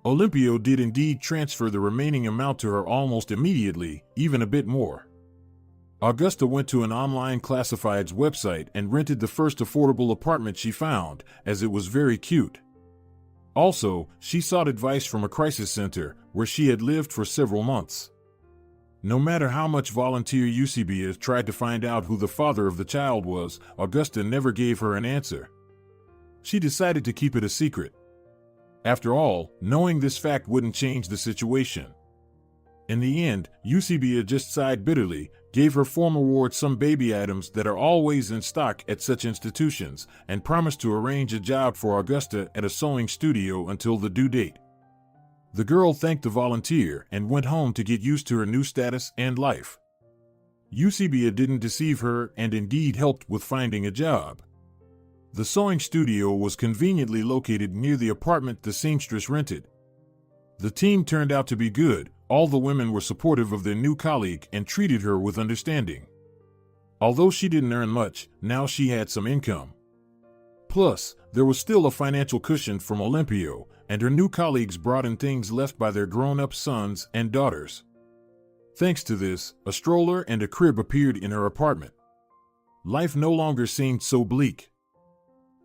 Olympio did indeed transfer the remaining amount to her almost immediately, even a bit more. Augusta went to an online classifieds website and rented the first affordable apartment she found, as it was very cute. Also, she sought advice from a crisis center, where she had lived for several months. No matter how much volunteer Eusebia tried to find out who the father of the child was, Augusta never gave her an answer. She decided to keep it a secret. After all, knowing this fact wouldn't change the situation. In the end, Eusebia just sighed bitterly, gave her former ward some baby items that are always in stock at such institutions, and promised to arrange a job for Augusta at a sewing studio until the due date. The girl thanked the volunteer and went home to get used to her new status and life. Eusebia didn't deceive her and indeed helped with finding a job. The sewing studio was conveniently located near the apartment the seamstress rented. The team turned out to be good. All the women were supportive of their new colleague and treated her with understanding. Although she didn't earn much, now she had some income. Plus, there was still a financial cushion from Olympio, and her new colleagues brought in things left by their grown-up sons and daughters. Thanks to this, a stroller and a crib appeared in her apartment. Life no longer seemed so bleak.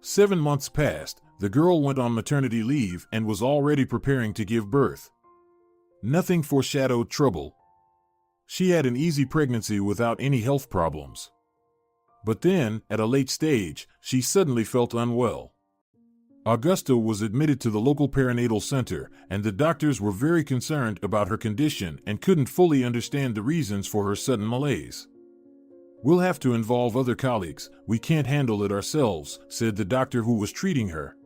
7 months passed, the girl went on maternity leave and was already preparing to give birth. Nothing foreshadowed trouble. She had an easy pregnancy without any health problems. But then, at a late stage, she suddenly felt unwell. Augusta was admitted to the local perinatal center, and the doctors were very concerned about her condition and couldn't fully understand the reasons for her sudden malaise. "We'll have to involve other colleagues, we can't handle it ourselves," said the doctor who was treating her.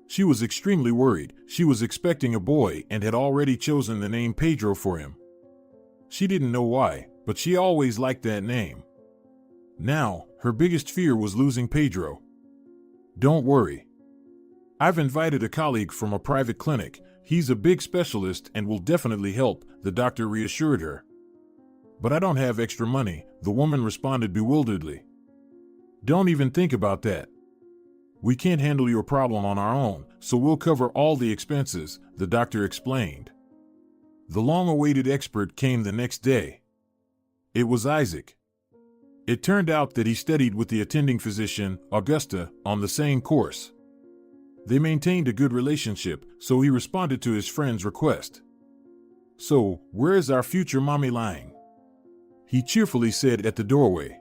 She was extremely worried. She was expecting a boy and had already chosen the name Pedro for him. She didn't know why, but she always liked that name. Now, her biggest fear was losing Pedro. "Don't worry. I've invited a colleague from a private clinic. He's a big specialist and will definitely help," the doctor reassured her. "But I don't have extra money," the woman responded bewilderedly. "Don't even think about that. We can't handle your problem on our own, so we'll cover all the expenses," the doctor explained. The long-awaited expert came the next day. It was Isaac. It turned out that he studied with the attending physician, Augusta, on the same course. They maintained a good relationship, so he responded to his friend's request. "So, where is our future mommy lying?" he cheerfully said at the doorway.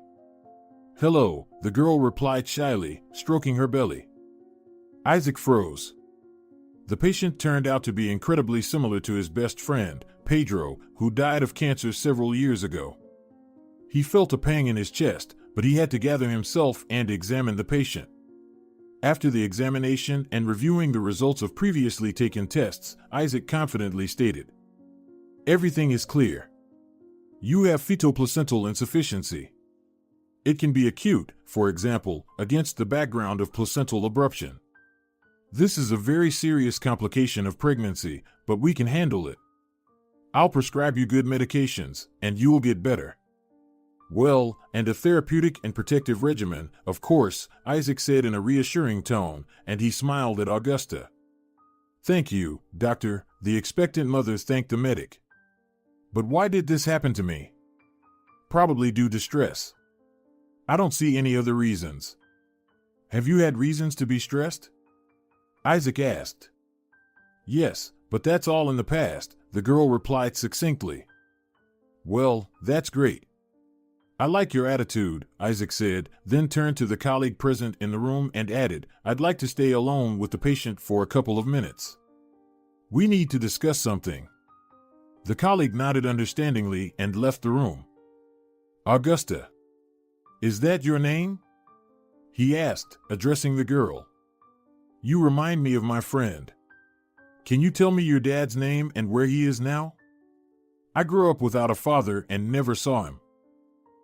"Hello," the girl replied shyly, stroking her belly. Isaac froze. The patient turned out to be incredibly similar to his best friend, Pedro, who died of cancer several years ago. He felt a pang in his chest, but he had to gather himself and examine the patient. After the examination and reviewing the results of previously taken tests, Isaac confidently stated, "Everything is clear. You have fetoplacental insufficiency. It can be acute, for example, against the background of placental abruption. This is a very serious complication of pregnancy, but we can handle it. I'll prescribe you good medications, and you'll get better. Well, and a therapeutic and protective regimen, of course," Isaac said in a reassuring tone, and he smiled at Augusta. "Thank you, doctor," the expectant mother thanked the medic. "But why did this happen to me?" "Probably due to stress. I don't see any other reasons." "Have you had reasons to be stressed?" Isaac asked. "Yes, but that's all in the past," the girl replied succinctly. "Well, that's great. I like your attitude," Isaac said, then turned to the colleague present in the room and added, "I'd like to stay alone with the patient for a couple of minutes. We need to discuss something." The colleague nodded understandingly and left the room. "Augusta, is that your name?" he asked, addressing the girl. "You remind me of my friend. Can you tell me your dad's name and where he is now? I grew up without a father and never saw him."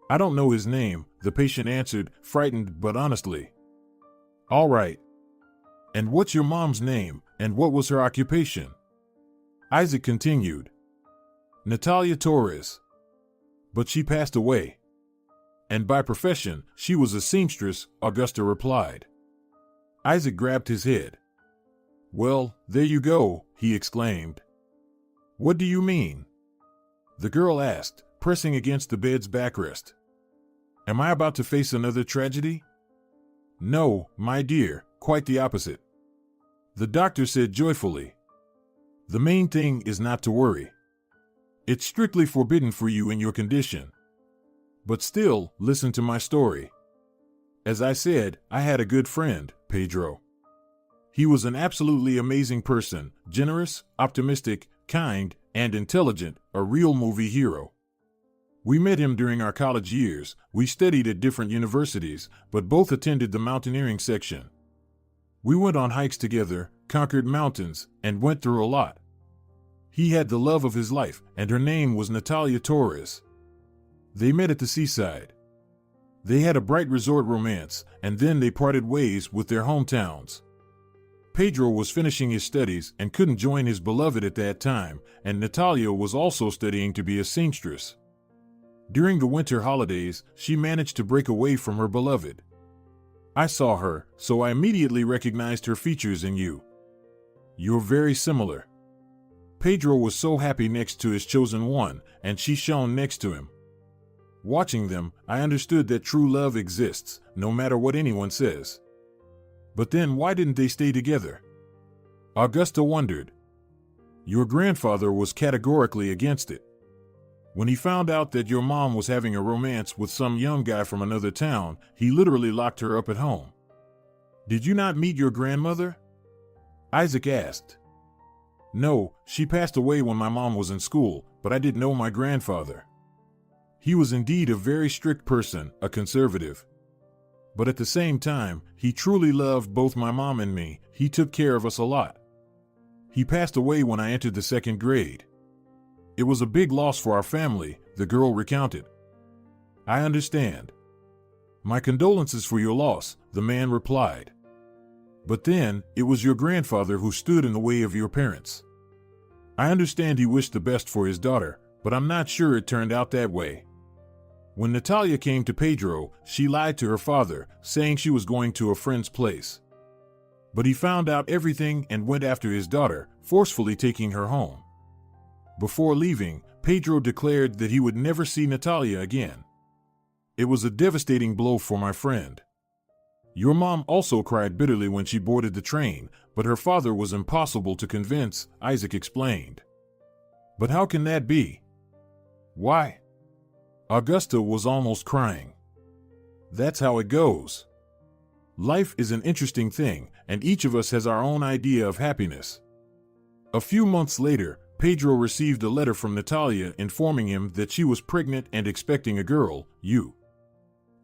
"I don't know his name," the patient answered, frightened but honestly. "All right. And what's your mom's name, and what was her occupation?" Isaac continued. "Natalia Torres. But she passed away." "And by profession, she was a seamstress," Augusta replied. Isaac grabbed his head. "Well, there you go," he exclaimed. "What do you mean?" the girl asked, pressing against the bed's backrest. Am I about to face another tragedy? No, my dear, quite the opposite. The doctor said joyfully. The main thing is not to worry. It's strictly forbidden for you in your condition. But still, listen to my story. As I said, I had a good friend, Pedro. He was an absolutely amazing person, generous, optimistic, kind, and intelligent, a real movie hero. We met him during our college years. We studied at different universities, but both attended the mountaineering section. We went on hikes together, conquered mountains, and went through a lot. He had the love of his life, and her name was Natalia Torres. They met at the seaside. They had a bright resort romance, and then they parted ways with their hometowns. Pedro was finishing his studies and couldn't join his beloved at that time, and Natalia was also studying to be a seamstress. During the winter holidays, she managed to break away from her beloved. I saw her, so I immediately recognized her features in you. You're very similar. Pedro was so happy next to his chosen one, and she shone next to him. Watching them, I understood that true love exists, no matter what anyone says. But then why didn't they stay together? Augusta wondered. Your grandfather was categorically against it. When he found out that your mom was having a romance with some young guy from another town, he literally locked her up at home. Did you not meet your grandmother? Isaac asked. No, she passed away when my mom was in school, but I did know my grandfather. He was indeed a very strict person, a conservative. But at the same time, he truly loved both my mom and me. He took care of us a lot. He passed away when I entered the second grade. It was a big loss for our family, the girl recounted. I understand. My condolences for your loss, the man replied. But then, it was your grandfather who stood in the way of your parents. I understand he wished the best for his daughter, but I'm not sure it turned out that way. When Natalia came to Pedro, she lied to her father, saying she was going to a friend's place. But he found out everything and went after his daughter, forcefully taking her home. Before leaving, Pedro declared that he would never see Natalia again. It was a devastating blow for my friend. Your mom also cried bitterly when she boarded the train, but her father was impossible to convince, Isaac explained. But how can that be? Why? Augusta was almost crying. That's how it goes. Life is an interesting thing, and each of us has our own idea of happiness. A few months later, Pedro received a letter from Natalia informing him that she was pregnant and expecting a girl, you.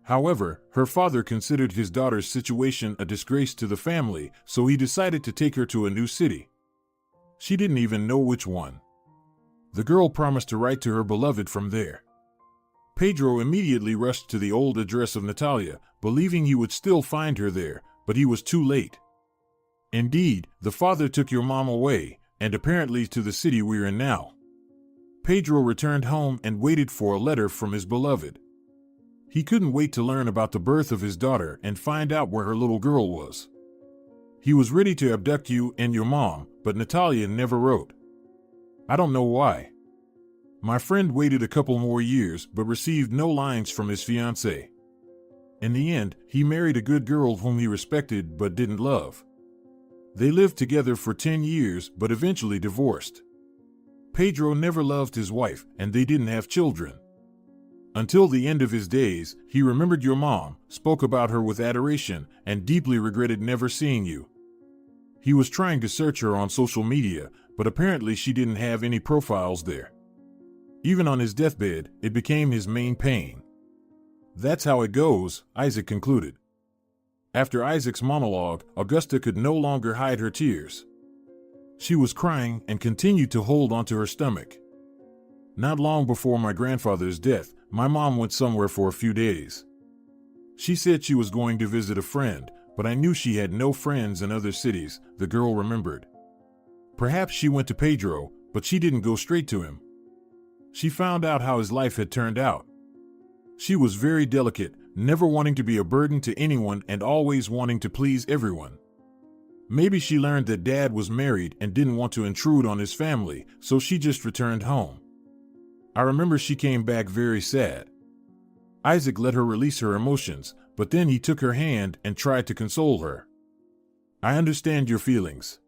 However, her father considered his daughter's situation a disgrace to the family, so he decided to take her to a new city. She didn't even know which one. The girl promised to write to her beloved from there. Pedro immediately rushed to the old address of Natalia, believing he would still find her there, but he was too late. Indeed, the father took your mom away, and apparently to the city we're in now. Pedro returned home and waited for a letter from his beloved. He couldn't wait to learn about the birth of his daughter and find out where her little girl was. He was ready to abduct you and your mom, but Natalia never wrote. I don't know why. My friend waited a couple more years but received no lines from his fiancée. In the end, he married a good girl whom he respected but didn't love. They lived together for 10 years but eventually divorced. Pedro never loved his wife, and they didn't have children. Until the end of his days, he remembered your mom, spoke about her with adoration, and deeply regretted never seeing you. He was trying to search her on social media, but apparently she didn't have any profiles there. Even on his deathbed, it became his main pain. That's how it goes, Isaac concluded. After Isaac's monologue, Augusta could no longer hide her tears. She was crying and continued to hold onto her stomach. Not long before my grandfather's death, my mom went somewhere for a few days. She said she was going to visit a friend, but I knew she had no friends in other cities, the girl remembered. Perhaps she went to Pedro, but she didn't go straight to him. She found out how his life had turned out. She was very delicate, never wanting to be a burden to anyone and always wanting to please everyone. Maybe she learned that Dad was married and didn't want to intrude on his family, so she just returned home. I remember she came back very sad. Isaac let her release her emotions, but then he took her hand and tried to console her. I understand your feelings.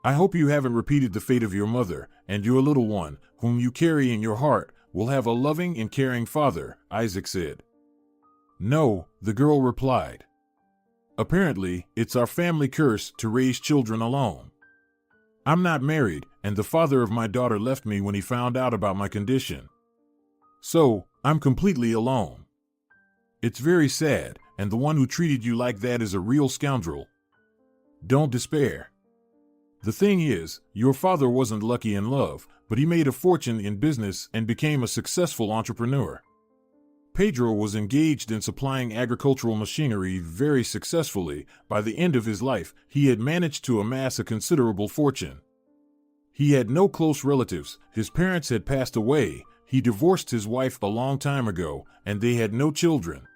I hope you haven't repeated the fate of your mother, and your little one, whom you carry in your heart, will have a loving and caring father, Isaac said. No, the girl replied. Apparently, it's our family curse to raise children alone. I'm not married, and the father of my daughter left me when he found out about my condition. So, I'm completely alone. It's very sad, and the one who treated you like that is a real scoundrel. Don't despair. The thing is, your father wasn't lucky in love, but he made a fortune in business and became a successful entrepreneur. Pedro was engaged in supplying agricultural machinery very successfully. By the end of his life, he had managed to amass a considerable fortune. He had no close relatives, his parents had passed away, he divorced his wife a long time ago, and they had no children.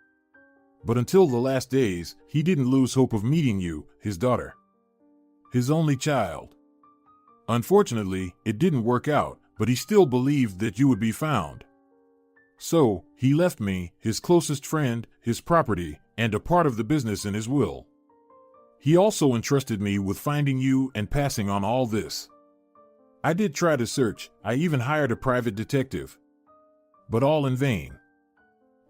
But until the last days, he didn't lose hope of meeting you, his daughter. His only child. Unfortunately, it didn't work out, but he still believed that you would be found. So, he left me, his closest friend, his property, and a part of the business in his will. He also entrusted me with finding you and passing on all this. I did try to search, I even hired a private detective. But all in vain.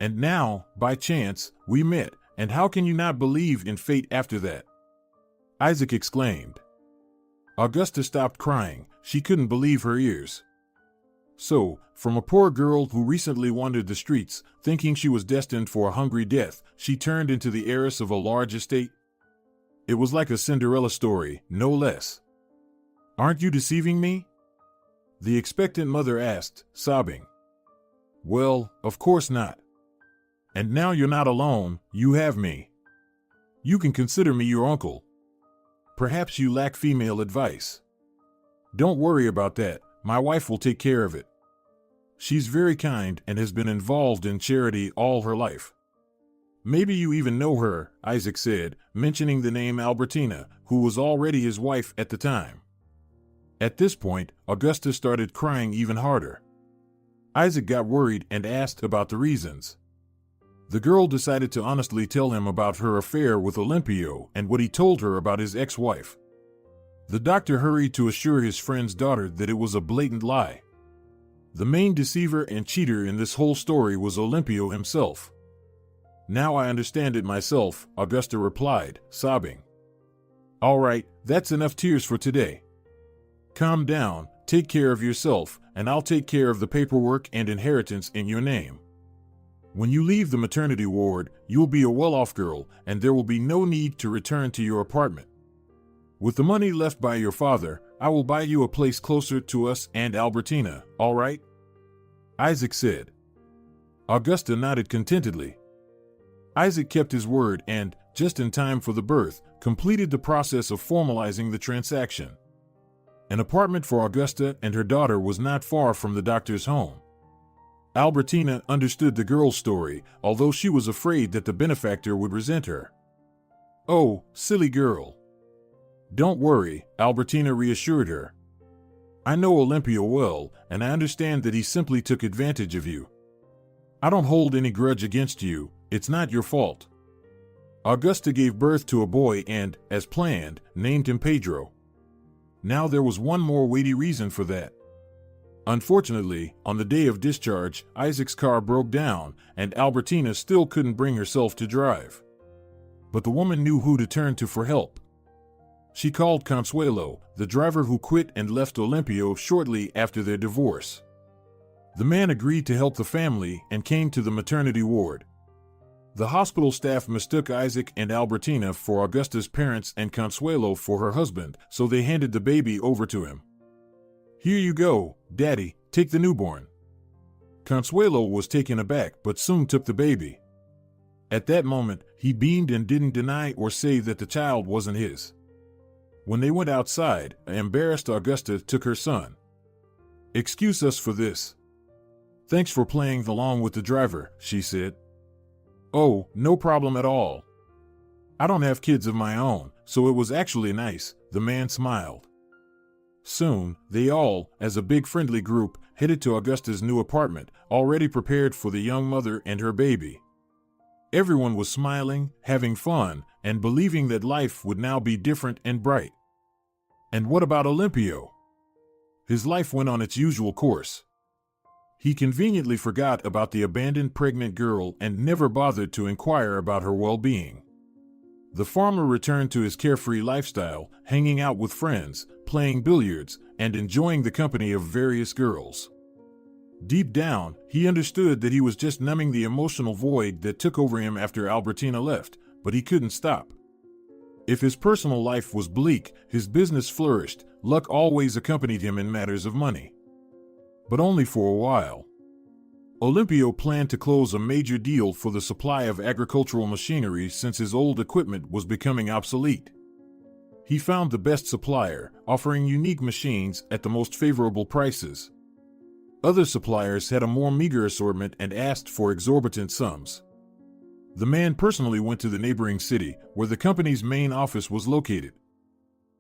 And now, by chance, we met, and how can you not believe in fate after that? Isaac exclaimed. Augusta stopped crying, she couldn't believe her ears. So, from a poor girl who recently wandered the streets, thinking she was destined for a hungry death, she turned into the heiress of a large estate? It was like a Cinderella story, no less. Aren't you deceiving me? The expectant mother asked, sobbing. Well, of course not. And now you're not alone, you have me. You can consider me your uncle. Perhaps you lack female advice. Don't worry about that, my wife will take care of it. She's very kind and has been involved in charity all her life. Maybe you even know her, Isaac said, mentioning the name Albertina, who was already his wife at the time. At this point, Augusta started crying even harder. Isaac got worried and asked about the reasons. The girl decided to honestly tell him about her affair with Olimpio and what he told her about his ex-wife. The doctor hurried to assure his friend's daughter that it was a blatant lie. The main deceiver and cheater in this whole story was Olimpio himself. Now I understand it myself, Augusta replied, sobbing. All right, that's enough tears for today. Calm down, take care of yourself, and I'll take care of the paperwork and inheritance in your name. When you leave the maternity ward, you'll be a well-off girl, and there will be no need to return to your apartment. With the money left by your father, I will buy you a place closer to us and Albertina, all right? Isaac said. Augusta nodded contentedly. Isaac kept his word and, just in time for the birth, completed the process of formalizing the transaction. An apartment for Augusta and her daughter was not far from the doctor's home. Albertina understood the girl's story, although she was afraid that the benefactor would resent her. Oh, silly girl. Don't worry, Albertina reassured her. I know Olimpio well, and I understand that he simply took advantage of you. I don't hold any grudge against you, it's not your fault. Augusta gave birth to a boy and, as planned, named him Pedro. Now there was one more weighty reason for that. Unfortunately, on the day of discharge, Isaac's car broke down, and Albertina still couldn't bring herself to drive. But the woman knew who to turn to for help. She called Consuelo, the driver who quit and left Olimpio shortly after their divorce. The man agreed to help the family and came to the maternity ward. The hospital staff mistook Isaac and Albertina for Augusta's parents and Consuelo for her husband, so they handed the baby over to him. Here you go, Daddy, take the newborn. Consuelo was taken aback but soon took the baby. At that moment, he beamed and didn't deny or say that the child wasn't his. When they went outside, an embarrassed Augusta took her son. Excuse us for this. Thanks for playing along with the driver, she said. Oh, no problem at all. I don't have kids of my own, so it was actually nice, the man smiled. Soon, they all, as a big friendly group, headed to Augusta's new apartment, already prepared for the young mother and her baby. Everyone was smiling, having fun, and believing that life would now be different and bright. And what about Olympio? His life went on its usual course. He conveniently forgot about the abandoned pregnant girl and never bothered to inquire about her well-being. The farmer returned to his carefree lifestyle, hanging out with friends, playing billiards, and enjoying the company of various girls. Deep down, he understood that he was just numbing the emotional void that took over him after Albertina left, but he couldn't stop. If his personal life was bleak, his business flourished, luck always accompanied him in matters of money. But only for a while. Olympio planned to close a major deal for the supply of agricultural machinery since his old equipment was becoming obsolete. He found the best supplier, offering unique machines at the most favorable prices. Other suppliers had a more meager assortment and asked for exorbitant sums. The man personally went to the neighboring city, where the company's main office was located.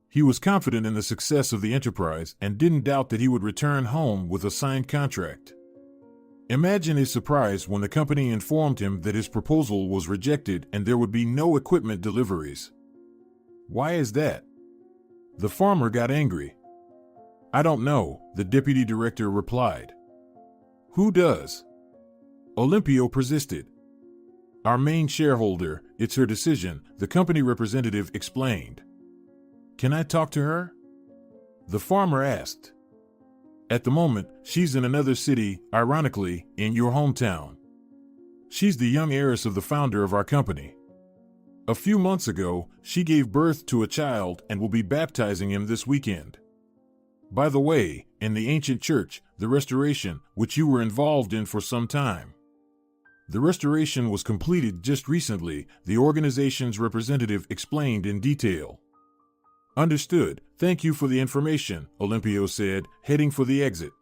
He was confident in the success of the enterprise and didn't doubt that he would return home with a signed contract. Imagine his surprise when the company informed him that his proposal was rejected and there would be no equipment deliveries. Why is that? The farmer got angry. I don't know, the deputy director replied. Who does? Olympio persisted. Our main shareholder, it's her decision, the company representative explained. Can I talk to her? The farmer asked. At the moment, she's in another city, ironically, in your hometown. She's the young heiress of the founder of our company. A few months ago, she gave birth to a child and will be baptizing him this weekend. By the way, in the ancient church, the restoration, which you were involved in for some time. The restoration was completed just recently, the organization's representative explained in detail. Understood, thank you for the information, Olympio said, heading for the exit.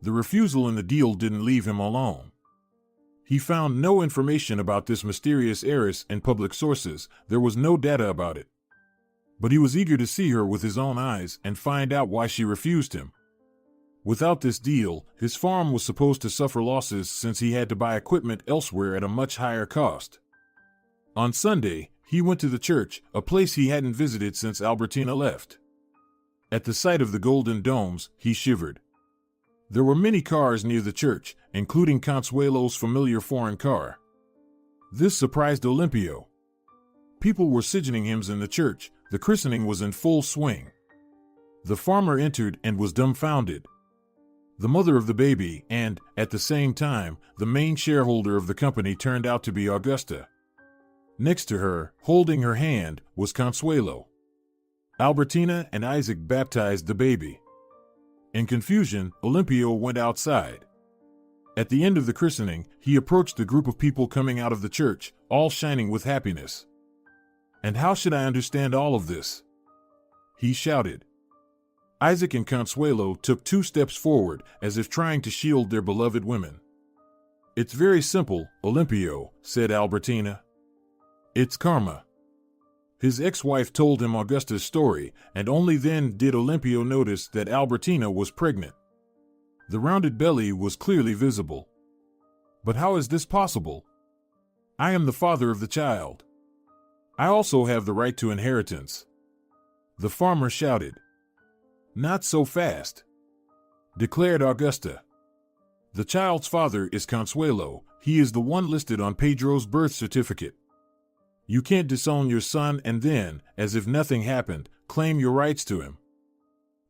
The refusal in the deal didn't leave him alone. He found no information about this mysterious heiress in public sources, there was no data about it. But he was eager to see her with his own eyes and find out why she refused him. Without this deal, his farm was supposed to suffer losses since he had to buy equipment elsewhere at a much higher cost. On Sunday, he went to the church, a place he hadn't visited since Albertina left. At the sight of the golden domes, he shivered. There were many cars near the church, including Consuelo's familiar foreign car. This surprised Olympio. People were signing hymns in the church, the christening was in full swing. The farmer entered and was dumbfounded. The mother of the baby and, at the same time, the main shareholder of the company turned out to be Augusta. Next to her, holding her hand, was Consuelo. Albertina and Isaac baptized the baby. In confusion, Olympio went outside. At the end of the christening, he approached the group of people coming out of the church, all shining with happiness. And how should I understand all of this? He shouted. Isaac and Consuelo took 2 steps forward, as if trying to shield their beloved women. It's very simple, Olympio, said Albertina. It's karma. His ex-wife told him Augusta's story, and only then did Olympio notice that Albertina was pregnant. The rounded belly was clearly visible. But how is this possible? I am the father of the child. I also have the right to inheritance. The farmer shouted. Not so fast, declared Augusta. The child's father is Consuelo, he is the one listed on Pedro's birth certificate. You can't disown your son and then, as if nothing happened, claim your rights to him.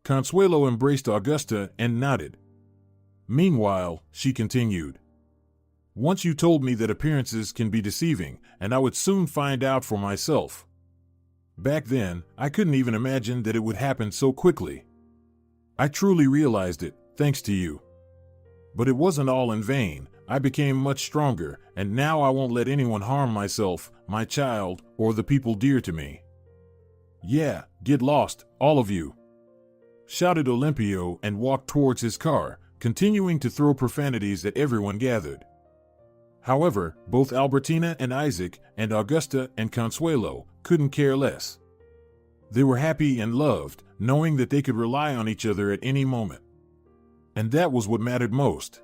Consuelo embraced Augusta and nodded. Meanwhile, she continued. Once you told me that appearances can be deceiving, and I would soon find out for myself. Back then, I couldn't even imagine that it would happen so quickly. I truly realized it, thanks to you. But it wasn't all in vain. I became much stronger, and now I won't let anyone harm myself, my child, or the people dear to me. Yeah, get lost, all of you, shouted Olympio and walked towards his car, continuing to throw profanities at everyone gathered. However, both Albertina and Isaac, and Augusta and Consuelo, couldn't care less. They were happy and loved, knowing that they could rely on each other at any moment. And that was what mattered most.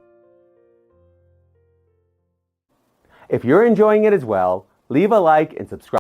If you're enjoying it as well, leave a like and subscribe.